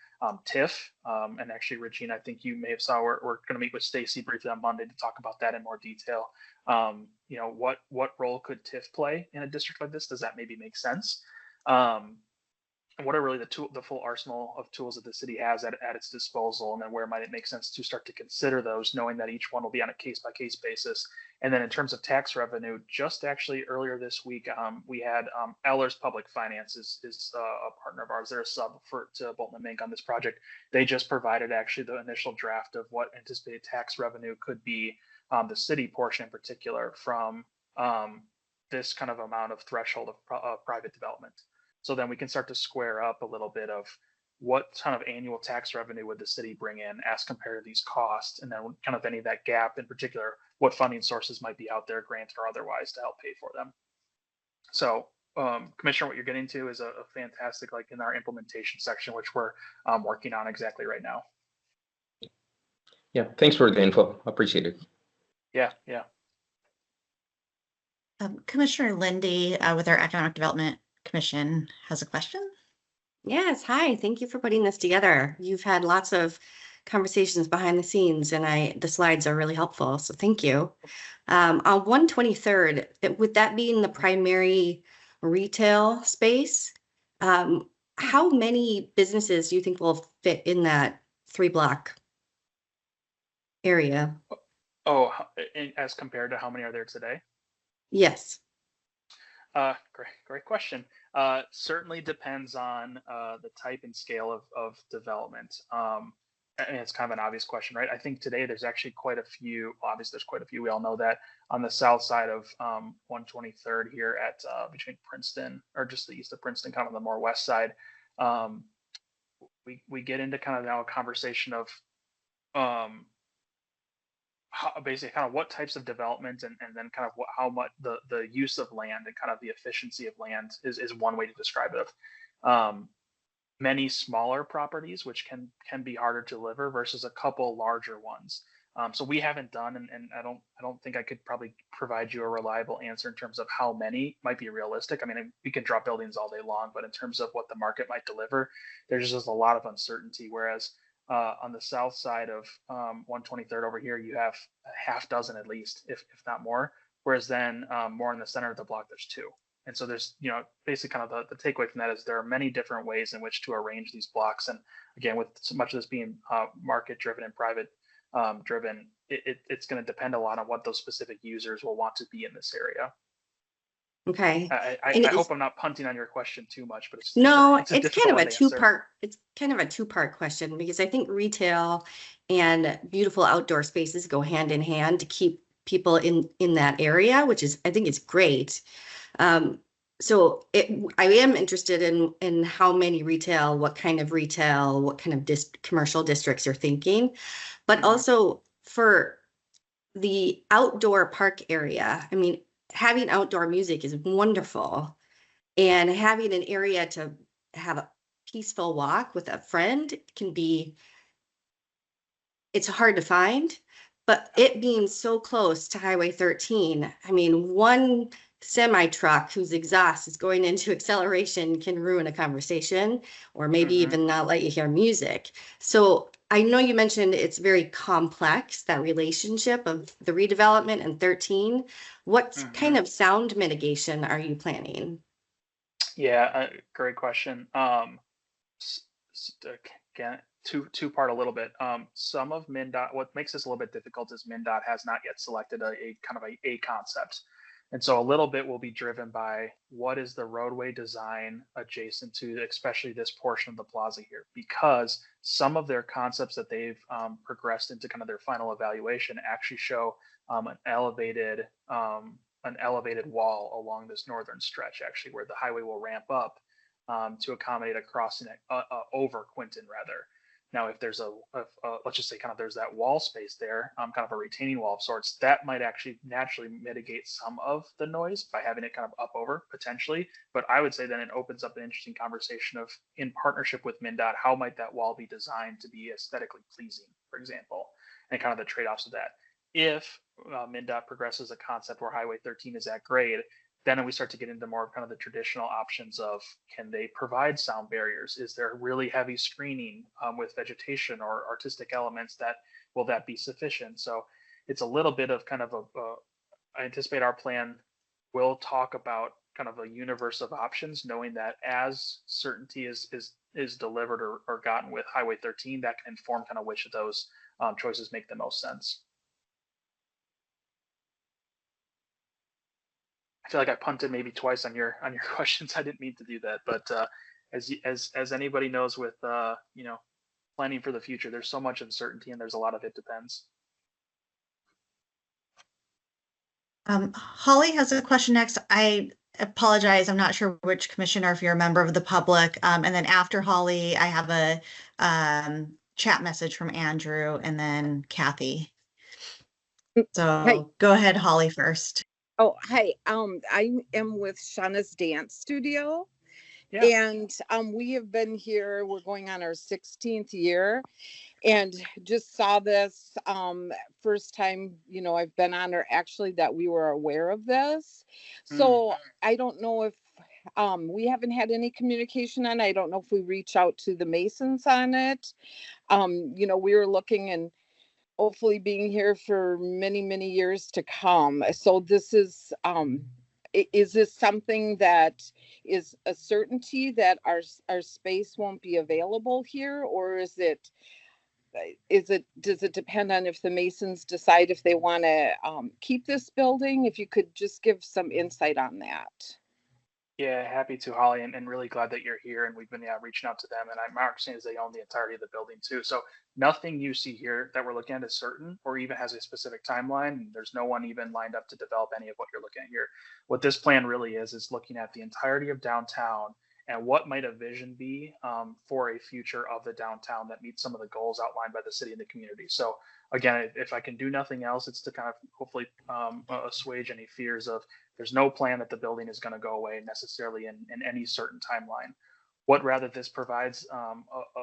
[SPEAKER 2] TIF, and actually, Regina, I think you may have saw we're going to meet with Stacy briefly on Monday to talk about that in more detail. What role could TIF play in a district like this? Does that maybe make sense? And what are really the full arsenal of tools that the city has at its disposal, and then where might it make sense to start to consider those, knowing that each one will be on a case-by-case basis. And then in terms of tax revenue, just actually earlier this week, we had Ellers Public Finance is a partner of ours. They're a sub to Bolton & Mink on this project. They just provided actually the initial draft of what anticipated tax revenue could be, the city portion in particular, from this kind of amount of threshold of private development. So then we can start to square up a little bit of what kind of annual tax revenue would the city bring in as compared to these costs, and then kind of any of that gap in particular, what funding sources might be out there, grant or otherwise, to help pay for them. So Commissioner, what you're getting to is a fantastic, like in our implementation section, which we're working on exactly right now.
[SPEAKER 6] Yeah, thanks for the info. Appreciate it.
[SPEAKER 2] Yeah.
[SPEAKER 1] Commissioner Lindy with our Economic Development Commission has a question.
[SPEAKER 7] Yes, hi. Thank you for putting this together. You've had lots of conversations behind the scenes, and the slides are really helpful. So thank you. On 123rd, would that be in the primary retail space? How many businesses do you think will fit in that 3-block area?
[SPEAKER 2] Oh, as compared to how many are there today?
[SPEAKER 7] Yes.
[SPEAKER 2] Great question. Certainly depends on the type and scale of development. And it's kind of an obvious question, right? I think today there's actually quite a few. Obviously, there's quite a few. We all know that on the south side of 123rd here at between Princeton, or just the east of Princeton, kind of the more west side. We get into kind of now a conversation of basically kind of what types of development and then kind of how much the use of land and kind of the efficiency of land is one way to describe it. Many smaller properties, which can be harder to deliver versus a couple larger ones. So we haven't done, and I don't think I could probably provide you a reliable answer in terms of how many might be realistic. I mean, we can drop buildings all day long, but in terms of what the market might deliver, there's just a lot of uncertainty. Whereas on the south side of 123rd over here, you have a half dozen at least, if not more. Whereas then more in the center of the block, there's 2. And so there's, basically kind of the takeaway from that is there are many different ways in which to arrange these blocks. And again, with so much of this being market driven and private driven, it's going to depend a lot on what those specific users will want to be in this area.
[SPEAKER 7] Okay.
[SPEAKER 2] I hope I'm not punting on your question too much, but it's
[SPEAKER 7] kind of a
[SPEAKER 2] answer.
[SPEAKER 7] two-part. It's kind of a two-part question because I think retail and beautiful outdoor spaces go hand in hand to keep people in that area, which is, I think it's great. So I am interested in how many retail, what kind of retail, what kind of commercial districts you're thinking, but also for the outdoor park area. I mean, having outdoor music is wonderful, and having an area to have a peaceful walk with a friend it's hard to find, but it being so close to Highway 13, I mean, one semi truck whose exhaust is going into acceleration can ruin a conversation, or maybe even not let you hear music. So I know you mentioned it's very complex, that relationship of the redevelopment and 13. What kind of sound mitigation are you planning?
[SPEAKER 2] Yeah, great question. Again, two-part a little bit. Some of MnDOT, what makes this a little bit difficult is MnDOT has not yet selected a kind of a concept. And so a little bit will be driven by what is the roadway design adjacent to, especially this portion of the plaza here, because some of their concepts that they've progressed into kind of their final evaluation actually show an elevated wall along this northern stretch, actually, where the highway will ramp up to accommodate a crossing over Quinton, rather. Now, if there's let's just say kind of there's that wall space there, kind of a retaining wall of sorts, that might actually naturally mitigate some of the noise by having it kind of up over potentially. But I would say then it opens up an interesting conversation of, in partnership with MnDOT, how might that wall be designed to be aesthetically pleasing, for example, and kind of the trade-offs of that. If MnDOT progresses a concept where Highway 13 is at grade, then we start to get into more of kind of the traditional options of, can they provide sound barriers? Is there really heavy screening with vegetation or artistic elements will that be sufficient? So it's a little bit of kind of I anticipate our plan will talk about kind of a universe of options, knowing that as certainty is delivered or gotten with Highway 13, that can inform kind of which of those choices make the most sense. I feel like I punted maybe twice on your questions. I didn't mean to do that, but as anybody knows, with planning for the future, there's so much uncertainty and there's a lot of it depends.
[SPEAKER 1] Holly has a question next. I apologize. I'm not sure which commissioner, if you're a member of the public. And then after Holly, I have a chat message from Andrew and then Kathy. So Go ahead, Holly, first.
[SPEAKER 8] Oh, hi. I am with Shauna's Dance Studio,
[SPEAKER 2] Yeah.
[SPEAKER 8] And we have been here, we're going on our 16th year, and just saw this first time, I've been on, or actually that we were aware of this. So I don't know if we haven't had any communication on it. I don't know if we reach out to the Masons on it. We were looking and hopefully being here for many, many years to come. So this is this something that is a certainty that our space won't be available here, or does it depend on if the Masons decide if they want to keep this building? If you could just give some insight on that.
[SPEAKER 2] Yeah, happy to, Holly, and really glad that you're here. And we've been reaching out to them. And my understanding is they own the entirety of the building too. So nothing you see here that we're looking at is certain or even has a specific timeline. And there's no one even lined up to develop any of what you're looking at here. What this plan really is looking at the entirety of downtown and what might a vision be for a future of the downtown that meets some of the goals outlined by the city and the community. So again, if I can do nothing else, it's to kind of hopefully assuage any fears of there's no plan that the building is going to go away necessarily in any certain timeline. What rather this provides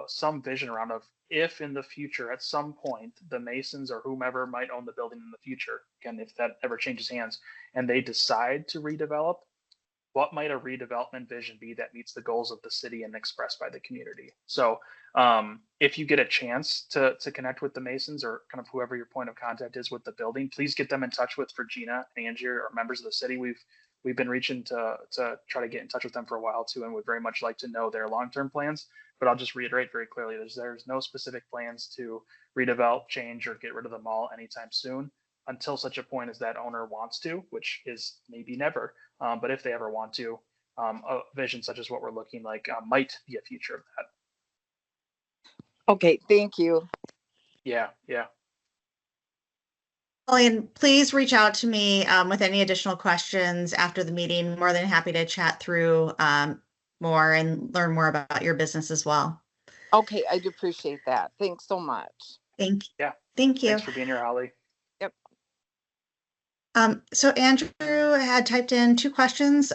[SPEAKER 2] some vision around of if in the future at some point the Masons or whomever might own the building in the future, again, if that ever changes hands and they decide to redevelop, what might a redevelopment vision be that meets the goals of the city and expressed by the community? So if you get a chance to connect with the Masons or kind of whoever your point of contact is with the building, please get them in touch with Regina and Angie or members of the city. We've been reaching to try to get in touch with them for a while too, and would very much like to know their long-term plans. But I'll just reiterate very clearly, there's no specific plans to redevelop, change, or get rid of the mall anytime soon until such a point as that owner wants to, which is maybe never. But if they ever want to, a vision such as what we're looking like might be a future of that.
[SPEAKER 8] Okay, thank you.
[SPEAKER 2] Yeah.
[SPEAKER 1] Pauline, please reach out to me with any additional questions after the meeting. More than happy to chat through more and learn more about your business as well.
[SPEAKER 8] Okay, I do appreciate that. Thanks so much.
[SPEAKER 1] Thank you.
[SPEAKER 2] Yeah.
[SPEAKER 1] Thank you.
[SPEAKER 2] Thanks for being here, Holly.
[SPEAKER 8] Yep.
[SPEAKER 1] So Andrew had typed in 2 questions.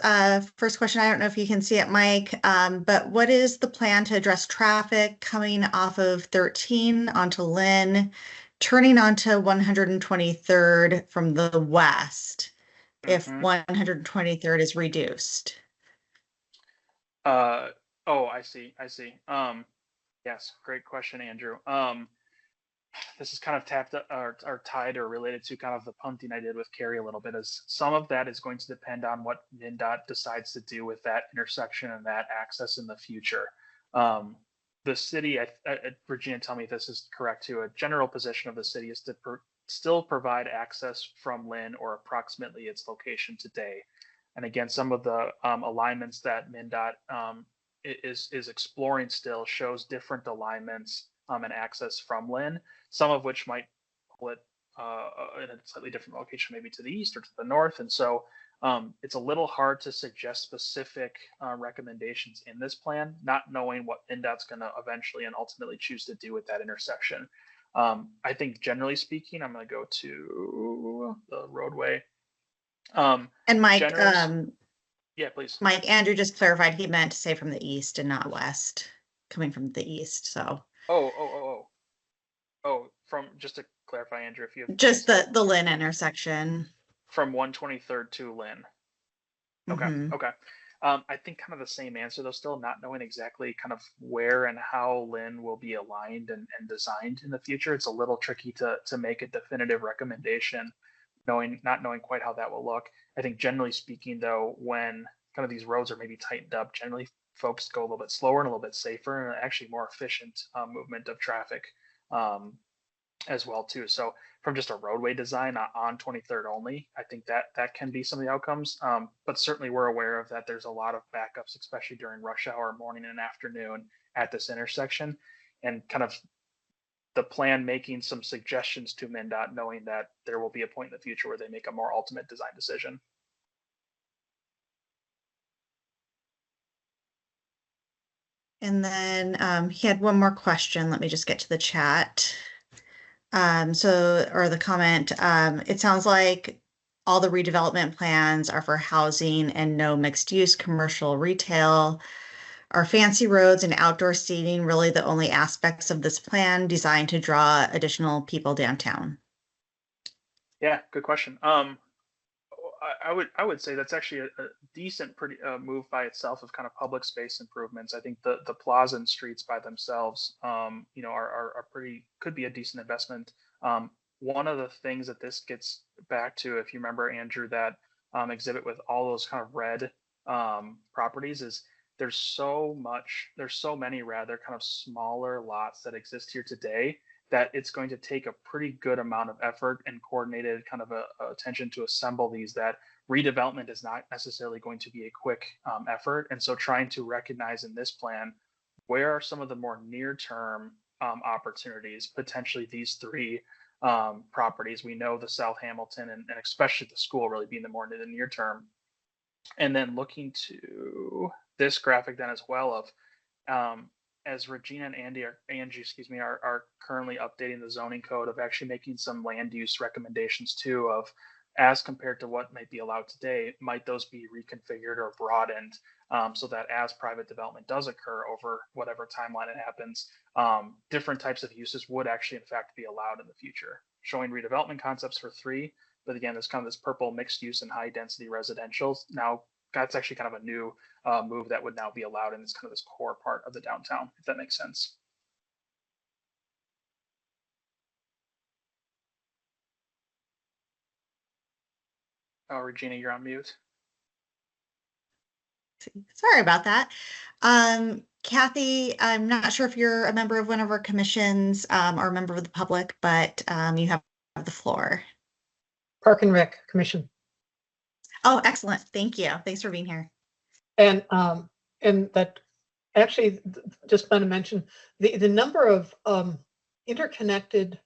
[SPEAKER 1] First question, I don't know if you can see it, Mike, but what is the plan to address traffic coming off of 13 onto Lynn, turning onto 123rd from the west if 123rd is reduced?
[SPEAKER 2] Oh, I see. Yes, great question, Andrew. This is kind of tapped or tied or related to kind of the punting I did with Carrie a little bit, as some of that is going to depend on what MnDOT decides to do with that intersection and that access in the future. The city, Virginia, tell me if this is correct too, a general position of the city is to still provide access from Lynn or approximately its location today. And again, some of the alignments that MnDOT is exploring still shows different alignments and access from Lynn, some of which might pull it in a slightly different location, maybe to the east or to the north. And so it's a little hard to suggest specific recommendations in this plan, not knowing what MnDOT's going to eventually and ultimately choose to do with that intersection. I think generally speaking, I'm going to go to the roadway.
[SPEAKER 1] And Mike,
[SPEAKER 2] yeah, please.
[SPEAKER 1] Mike, Andrew just clarified he meant to say from the east and not west, coming from the east. So.
[SPEAKER 2] Oh, from, just to clarify, Andrew, if you have
[SPEAKER 1] just the Lynn intersection
[SPEAKER 2] from 123rd to Lynn. Okay.
[SPEAKER 1] Mm-hmm.
[SPEAKER 2] Okay. I think kind of the same answer though, still not knowing exactly kind of where and how Lynn will be aligned and designed in the future. It's a little tricky to make a definitive recommendation, not knowing quite how that will look. I think generally speaking though, when kind of these roads are maybe tightened up, generally folks go a little bit slower and a little bit safer and actually more efficient movement of traffic as well too. So from just a roadway design on 23rd only, I think that can be some of the outcomes. But certainly we're aware of that. There's a lot of backups, especially during rush hour, morning and afternoon at this intersection, and kind of the plan making some suggestions to MnDOT, knowing that there will be a point in the future where they make a more ultimate design decision.
[SPEAKER 1] And then he had one more question. Let me just get to the chat. Or the comment, it sounds like all the redevelopment plans are for housing and no mixed use commercial retail. Are fancy roads and outdoor seating really the only aspects of this plan designed to draw additional people downtown?
[SPEAKER 2] Yeah, good question. I would say that's actually a decent pretty move by itself of kind of public space improvements. I think the plaza and streets by themselves, are pretty, could be a decent investment. One of the things that this gets back to, if you remember, Andrew, that exhibit with all those kind of red properties, is there's so many rather kind of smaller lots that exist here today, that it's going to take a pretty good amount of effort and coordinated kind of attention to assemble these, that redevelopment is not necessarily going to be a quick effort. And so trying to recognize in this plan, where are some of the more near term opportunities, potentially these three properties. We know the South Hamilton and especially the school really being the more in the near term. And then looking to this graphic then as well of, as Regina and Angie, excuse me, are currently updating the zoning code, of actually making some land use recommendations too, of, as compared to what might be allowed today, might those be reconfigured or broadened, so that as private development does occur over whatever timeline it happens, different types of uses would actually in fact be allowed in the future, showing redevelopment concepts for three. But again, there's kind of this purple mixed use and high density residential. Now that's actually kind of a new move that would now be allowed, and it's kind of this core part of the downtown, if that makes sense. Oh, Regina, you're on mute.
[SPEAKER 1] Sorry about that. Kathy, I'm not sure if you're a member of one of our commissions or a member of the public, but you have the floor.
[SPEAKER 9] Park and Rec Commission.
[SPEAKER 1] Oh, excellent. Thank you. Thanks for being here.
[SPEAKER 9] And that actually, just want to mention the number of interconnected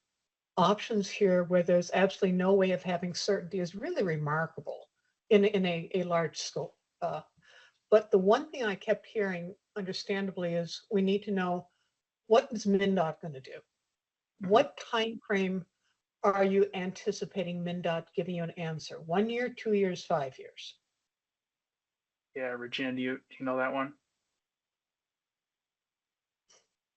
[SPEAKER 9] options here where there's absolutely no way of having certainty is really remarkable in a large scope. But the one thing I kept hearing, understandably, is we need to know, what is MnDOT going to do? What time frame are you anticipating MnDOT giving you an answer? 1 year, 2 years, 5 years?
[SPEAKER 2] Yeah, Regina, do you know that one?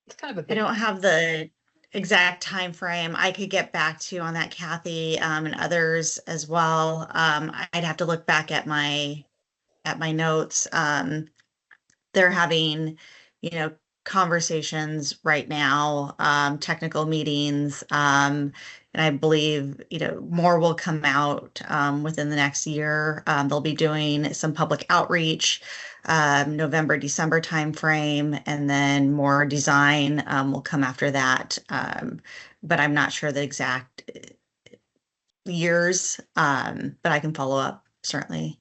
[SPEAKER 9] It's kind of a
[SPEAKER 1] I don't have the exact time frame. I could get back to you on that, Kathy, and others as well. I'd have to look back at my notes. They're having, conversations right now, technical meetings, and I believe, more will come out within the next year. They'll be doing some public outreach, November, December timeframe, and then more design will come after that. But I'm not sure the exact years, but I can follow up certainly.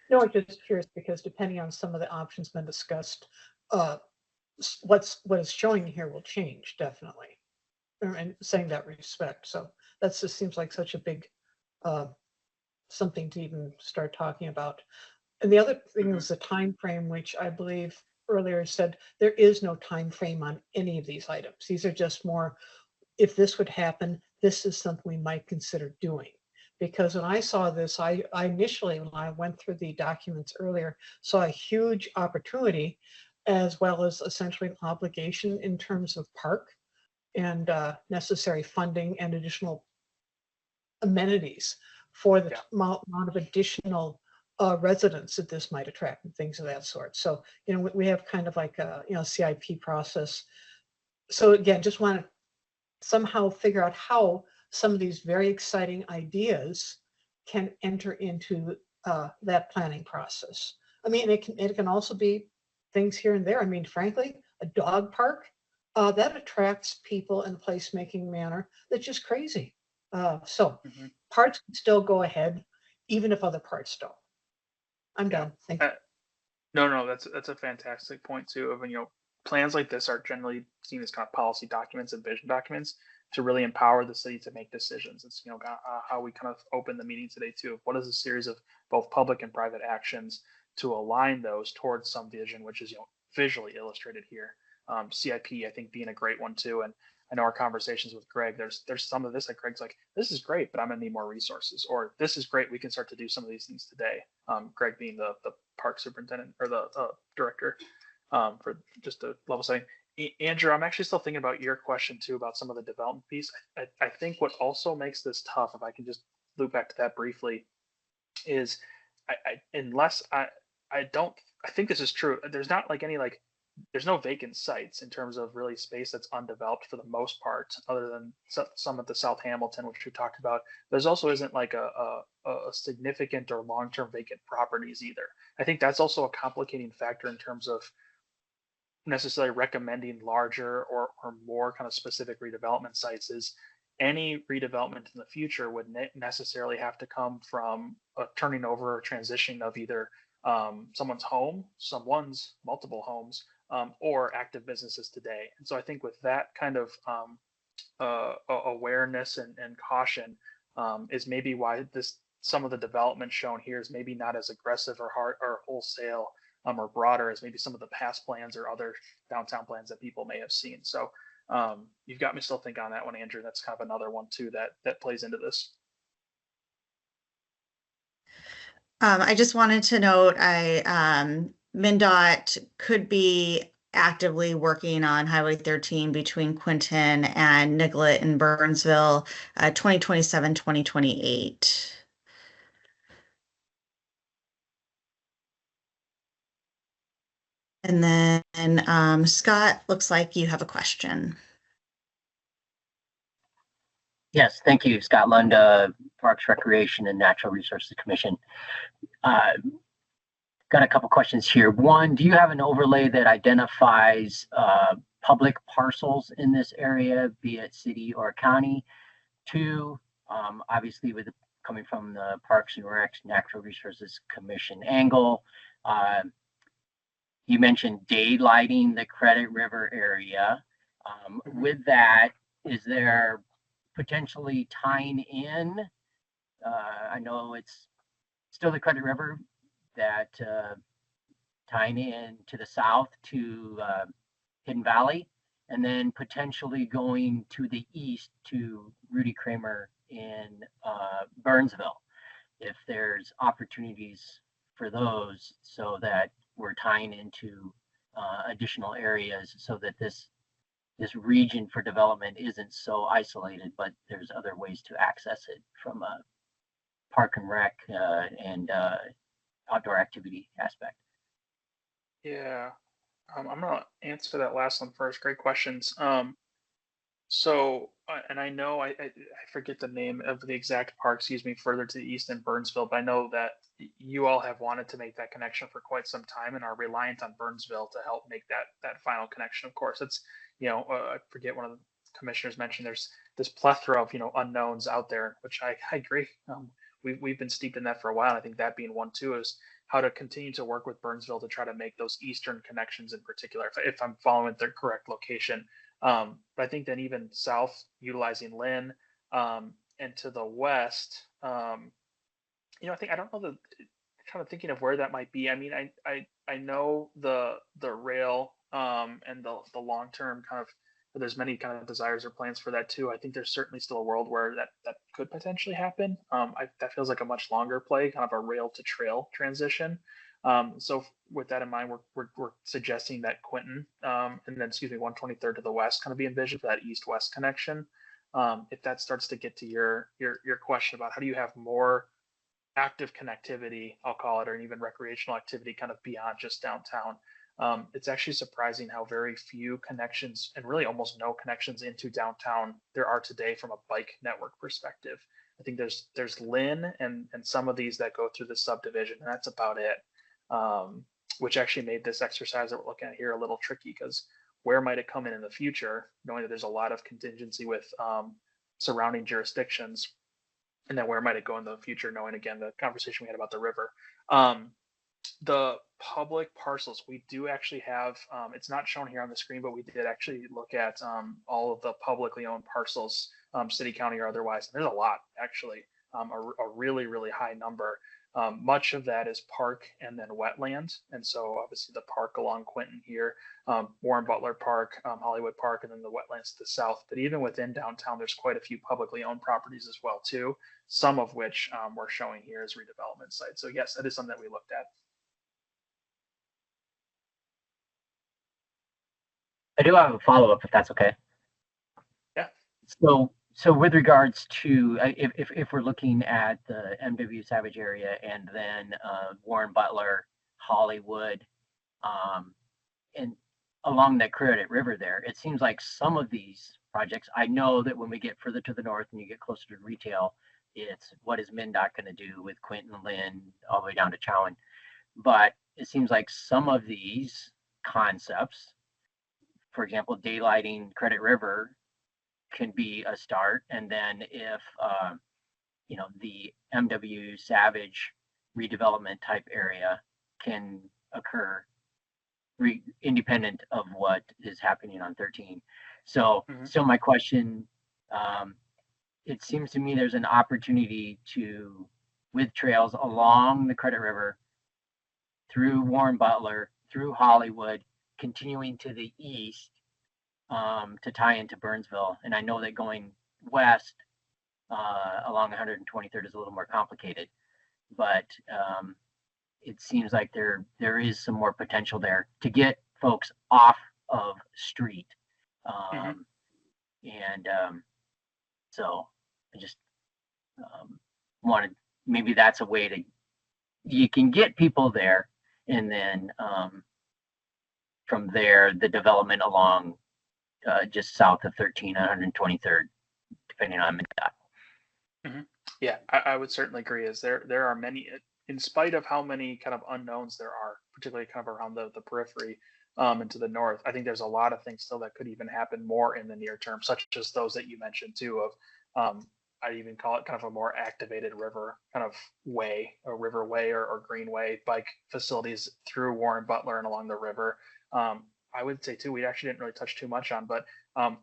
[SPEAKER 9] No, I'm just curious because depending on some of the options been discussed, what is showing here will change definitely, and saying that respect. So that just seems like such a big something to even start talking about. And the other thing is the time frame, which I believe earlier said there is no time frame on any of these items. These are just more, if this would happen, this is something we might consider doing. Because when I saw this, I initially, when I went through the documents earlier, saw a huge opportunity, as well as essentially an obligation in terms of park and necessary funding and additional amenities for the amount of additional residents that this might attract and things of that sort. So, we have kind of like a, CIP process. So again, just want to somehow figure out how some of these very exciting ideas can enter into that planning process. I mean, it can also be things here and there. I mean, frankly, a dog park that attracts people in a placemaking manner that's just crazy. So parts can still go ahead, even if other parts don't. I'm done. Thank you.
[SPEAKER 2] No, that's a fantastic point too. Of plans like this are generally seen as kind of policy documents and vision documents to really empower the city to make decisions. It's how we kind of open the meeting today too. What is a series of both public and private actions to align those towards some vision, which is visually illustrated here. CIP, I think, being a great one too. And I know our conversations with Greg, there's some of this that Greg's like, this is great, but I'm gonna need more resources, or this is great, we can start to do some of these things today. Greg being the park superintendent or the director. for just a level setting. Andrew, I'm actually still thinking about your question too about some of the development piece. I think what also makes this tough, if I can just loop back to that briefly, is I don't I think this is true. There's not like any like there's no vacant sites in terms of really space that's undeveloped for the most part, other than some at the South Hamilton, which we talked about. There's also isn't like a significant or long-term vacant properties either. I think that's also a complicating factor in terms of necessarily recommending larger or more kind of specific redevelopment sites. Is any redevelopment in the future would necessarily have to come from a turning over or transitioning of either someone's home, someone's multiple homes, or active businesses today. And so I think with that kind of awareness and caution is maybe why this some of the development shown here is maybe not as aggressive or hard or wholesale or broader as maybe some of the past plans or other downtown plans that people may have seen. So you've got me still thinking on that one, Andrew. That's kind of another one too that plays into this.
[SPEAKER 1] I just wanted to note, MnDOT could be actively working on Highway 13 between Quinton and Nicollet and Burnsville, 2027, 2028. And then Scott, looks like you have a question.
[SPEAKER 10] Yes, thank you, Scott Lund, Parks, Recreation, and Natural Resources Commission. Got a couple questions here. One, do you have an overlay that identifies public parcels in this area, be it city or county? Two, obviously with coming from the Parks and Recs Natural Resources Commission angle, you mentioned daylighting the Credit River area. With that, is there potentially tying in? I know it's still the Credit River, that tying in to the south to Hidden Valley, and then potentially going to the east to Rudy Kramer in Burnsville, if there's opportunities for those, so that we're tying into additional areas, so that this region for development isn't so isolated, but there's other ways to access it from a park and rec and outdoor activity aspect.
[SPEAKER 2] Yeah, I'm gonna answer that last one first. Great questions. So, and I know I forget the name of the exact park, excuse me, further to the east in Burnsville, but I know that you all have wanted to make that connection for quite some time and are reliant on Burnsville to help make that final connection. Of course, it's, I forget, one of the commissioners mentioned there's this plethora of, unknowns out there, which I agree. We've been steeped in that for a while. I think that being one too is how to continue to work with Burnsville to try to make those eastern connections in particular, if I'm following the correct location. But I think then even south, utilizing Lynn, and to the west, I think I don't know kind of thinking of where that might be. I mean, I know the rail and the long term kind of, there's many kind of desires or plans for that too. I think there's certainly still a world where that could potentially happen. That feels like a much longer play, kind of a rail to trail transition. So with that in mind, we're suggesting that Quinton, and then 123rd to the west kind of be envisioned for that east-west connection. If that starts to get to your question about how do you have more active connectivity, I'll call it, or even recreational activity kind of beyond just downtown. It's actually surprising how very few connections and really almost no connections into downtown there are today from a bike network perspective. I think there's Lynn and some of these that go through the subdivision, and that's about it. Which actually made this exercise that we're looking at here a little tricky, because where might it come in the future, knowing that there's a lot of contingency with surrounding jurisdictions, and then where might it go in the future, knowing again the conversation we had about the river. The public parcels, we do actually have, it's not shown here on the screen, but we did actually look at all of the publicly owned parcels, city, county, or otherwise. There's a lot, actually, a really, really high number. Much of that is park and then wetland. And so obviously the park along Quinton here, Warren Butler Park, Hollywood Park, and then the wetlands to the south. But even within downtown, there's quite a few publicly owned properties as well, too, some of which we're showing here as redevelopment sites. So yes, that is something that we looked at.
[SPEAKER 10] I do have a follow-up if that's okay.
[SPEAKER 2] Yeah.
[SPEAKER 10] So with regards to if we're looking at the MW Savage area and then Warren Butler, Hollywood, and along the Credit River there, it seems like some of these projects, I know that when we get further to the north and you get closer to retail, it's what is MnDOT going to do with Quinton, Lynn, all the way down to Chowan. But it seems like some of these concepts, for example, daylighting Credit River can be a start. And then if, the MW Savage redevelopment type area can occur independent of what is happening on 13. So, so my question, it seems to me there's an opportunity with trails along the Credit River, through Warren Butler, through Hollywood, continuing to the east, to tie into Burnsville. And I know that going west along 123rd is a little more complicated, but it seems like there is some more potential there to get folks off of street. And so I just wanted, maybe that's a way you can get people there, and then from there, the development along just south of 13, 123rd, depending on MnDOT.
[SPEAKER 2] Yeah, I would certainly agree. There are many, in spite of how many kind of unknowns there are, particularly kind of around the periphery and to the north, I think there's a lot of things still that could even happen more in the near term, such as those that you mentioned too, of I'd even call it kind of a more activated river kind of way, a riverway or greenway bike facilities through Warren Butler and along the river. I would say too, we actually didn't really touch too much on, but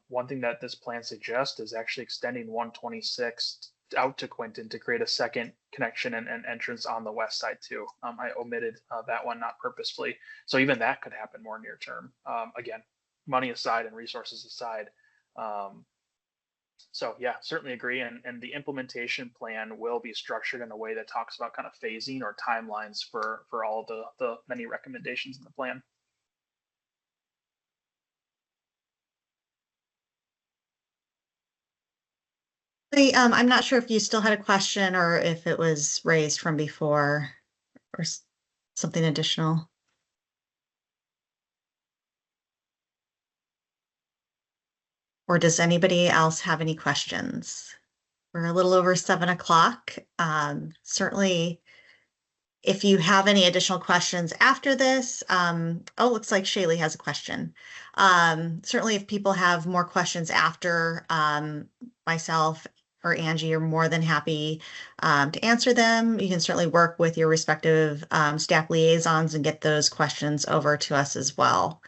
[SPEAKER 2] one thing that this plan suggests is actually extending 126 out to Quinton to create a second connection and entrance on the west side too. I omitted that one, not purposefully. So even that could happen more near term. Again, money aside and resources aside. So yeah, certainly agree. And the implementation plan will be structured in a way that talks about kind of phasing or timelines for all the many recommendations in the plan.
[SPEAKER 1] I'm not sure if you still had a question or if it was raised from before or something additional. Or does anybody else have any questions? We're a little over 7 o'clock. Certainly, if you have any additional questions after this, looks like Shaylee has a question. Certainly, if people have more questions after myself or Angie, you're more than happy to answer them. You can certainly work with your respective staff liaisons and get those questions over to us as well.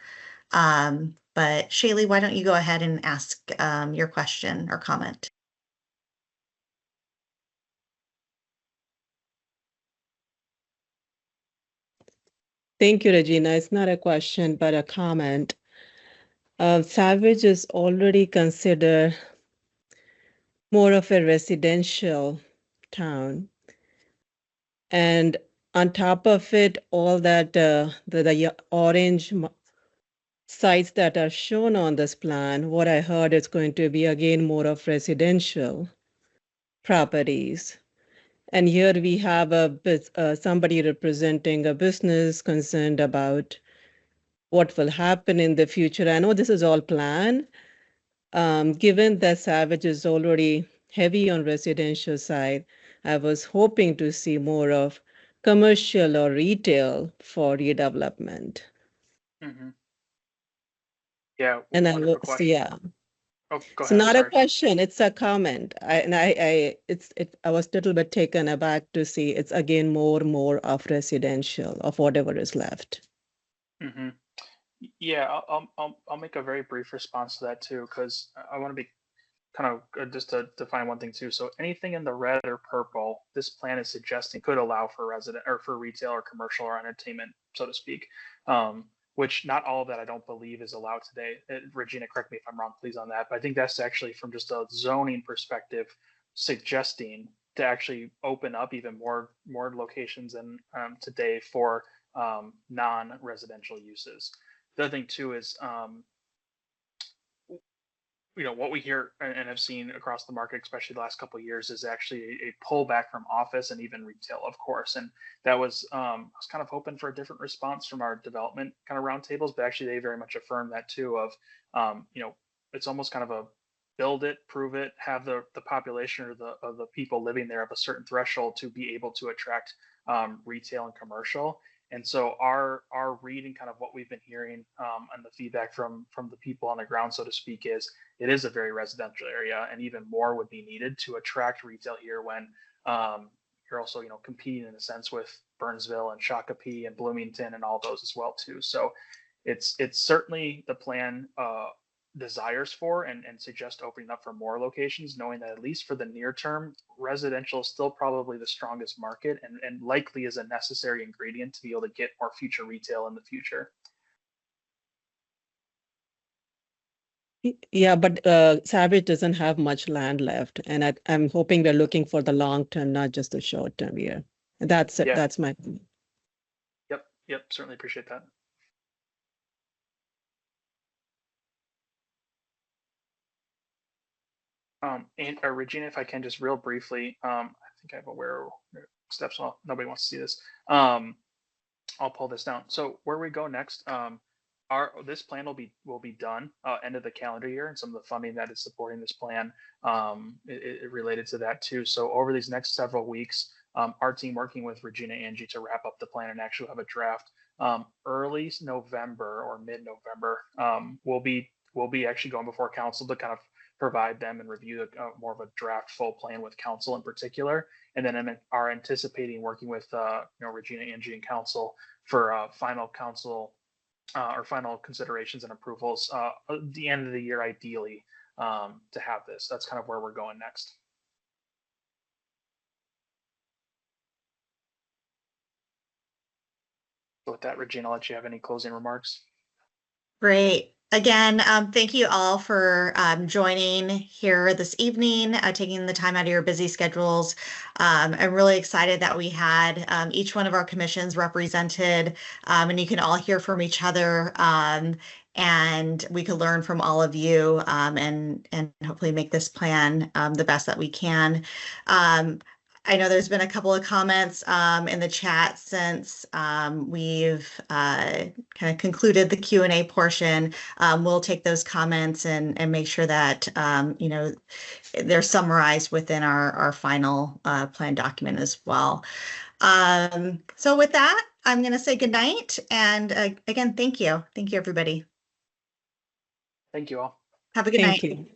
[SPEAKER 1] But Shaylee, why don't you go ahead and ask your question or comment?
[SPEAKER 11] Thank you, Regina. It's not a question, but a comment. Savage is already considered more of a residential town. And on top of it, all that the orange sites that are shown on this plan, what I heard is going to be again more of residential properties. And here we have somebody representing a business concerned about what will happen in the future. I know this is all planned. Given that Savage is already heavy on residential side, I was hoping to see more of commercial or retail for redevelopment.
[SPEAKER 2] Yeah,
[SPEAKER 11] And
[SPEAKER 2] wonderful question.
[SPEAKER 11] yeah.
[SPEAKER 2] Oh, go
[SPEAKER 11] It's
[SPEAKER 2] ahead.
[SPEAKER 11] not
[SPEAKER 2] Sorry.
[SPEAKER 11] a question, it's a comment. I was a little bit taken aback to see it's again more of residential of whatever is left.
[SPEAKER 2] Yeah, I'll make a very brief response to that too, because I want to be kind of just to define one thing too. So anything in the red or purple, this plan is suggesting could allow for resident or for retail or commercial or entertainment, so to speak. Which not all of that I don't believe is allowed today. Regina, correct me if I'm wrong, please, on that. But I think that's actually from just a zoning perspective, suggesting to actually open up even more locations than today for non-residential uses. The other thing too is what we hear and have seen across the market, especially the last couple of years, is actually a pullback from office and even retail, of course. And that was, I was kind of hoping for a different response from our development kind of roundtables, but actually they very much affirmed that too. It's almost kind of a build it, prove it, have the population or the people living there of a certain threshold to be able to attract retail and commercial. And so our read and kind of what we've been hearing and the feedback from the people on the ground, so to speak, is it is a very residential area, and even more would be needed to attract retail here when you're also competing in a sense with Burnsville and Shakopee and Bloomington and all those as well too. So it's certainly the plan desires for and suggest opening up for more locations, knowing that at least for the near term, residential is still probably the strongest market and likely is a necessary ingredient to be able to get more future retail in the future.
[SPEAKER 11] Yeah, but Savage doesn't have much land left, and I'm hoping we're looking for the long term, not just the short term here. That's it.
[SPEAKER 2] Yeah.
[SPEAKER 11] That's my.
[SPEAKER 2] Yep. Certainly appreciate that. And Regina, if I can just real briefly, I think I have aware steps. Well, nobody wants to see this. I'll pull this down. So where we go next, this plan will be done end of the calendar year, and some of the funding that is supporting this plan it related to that too. So over these next several weeks, our team working with Regina Angie to wrap up the plan and actually have a draft early November or mid-November. We'll be actually going before council to kind of provide them and review more of a draft full plan with council in particular, and then are anticipating working with Regina Angie and council for final council or final considerations and approvals at the end of the year, ideally, to have this. That's kind of where we're going next. So with that, Regina, I'll let you have any closing remarks.
[SPEAKER 1] Great. Again, thank you all for joining here this evening, taking the time out of your busy schedules. I'm really excited that we had each one of our commissions represented, and you can all hear from each other, and we could learn from all of you, and hopefully make this plan the best that we can. I know there's been a couple of comments in the chat since we've kind of concluded the Q&A portion. We'll take those comments and make sure that they're summarized within our final plan document as well. So with that, I'm going to say good night, and again, thank you. Thank you, everybody.
[SPEAKER 2] Thank you all.
[SPEAKER 1] Have a good night.
[SPEAKER 11] Thank you.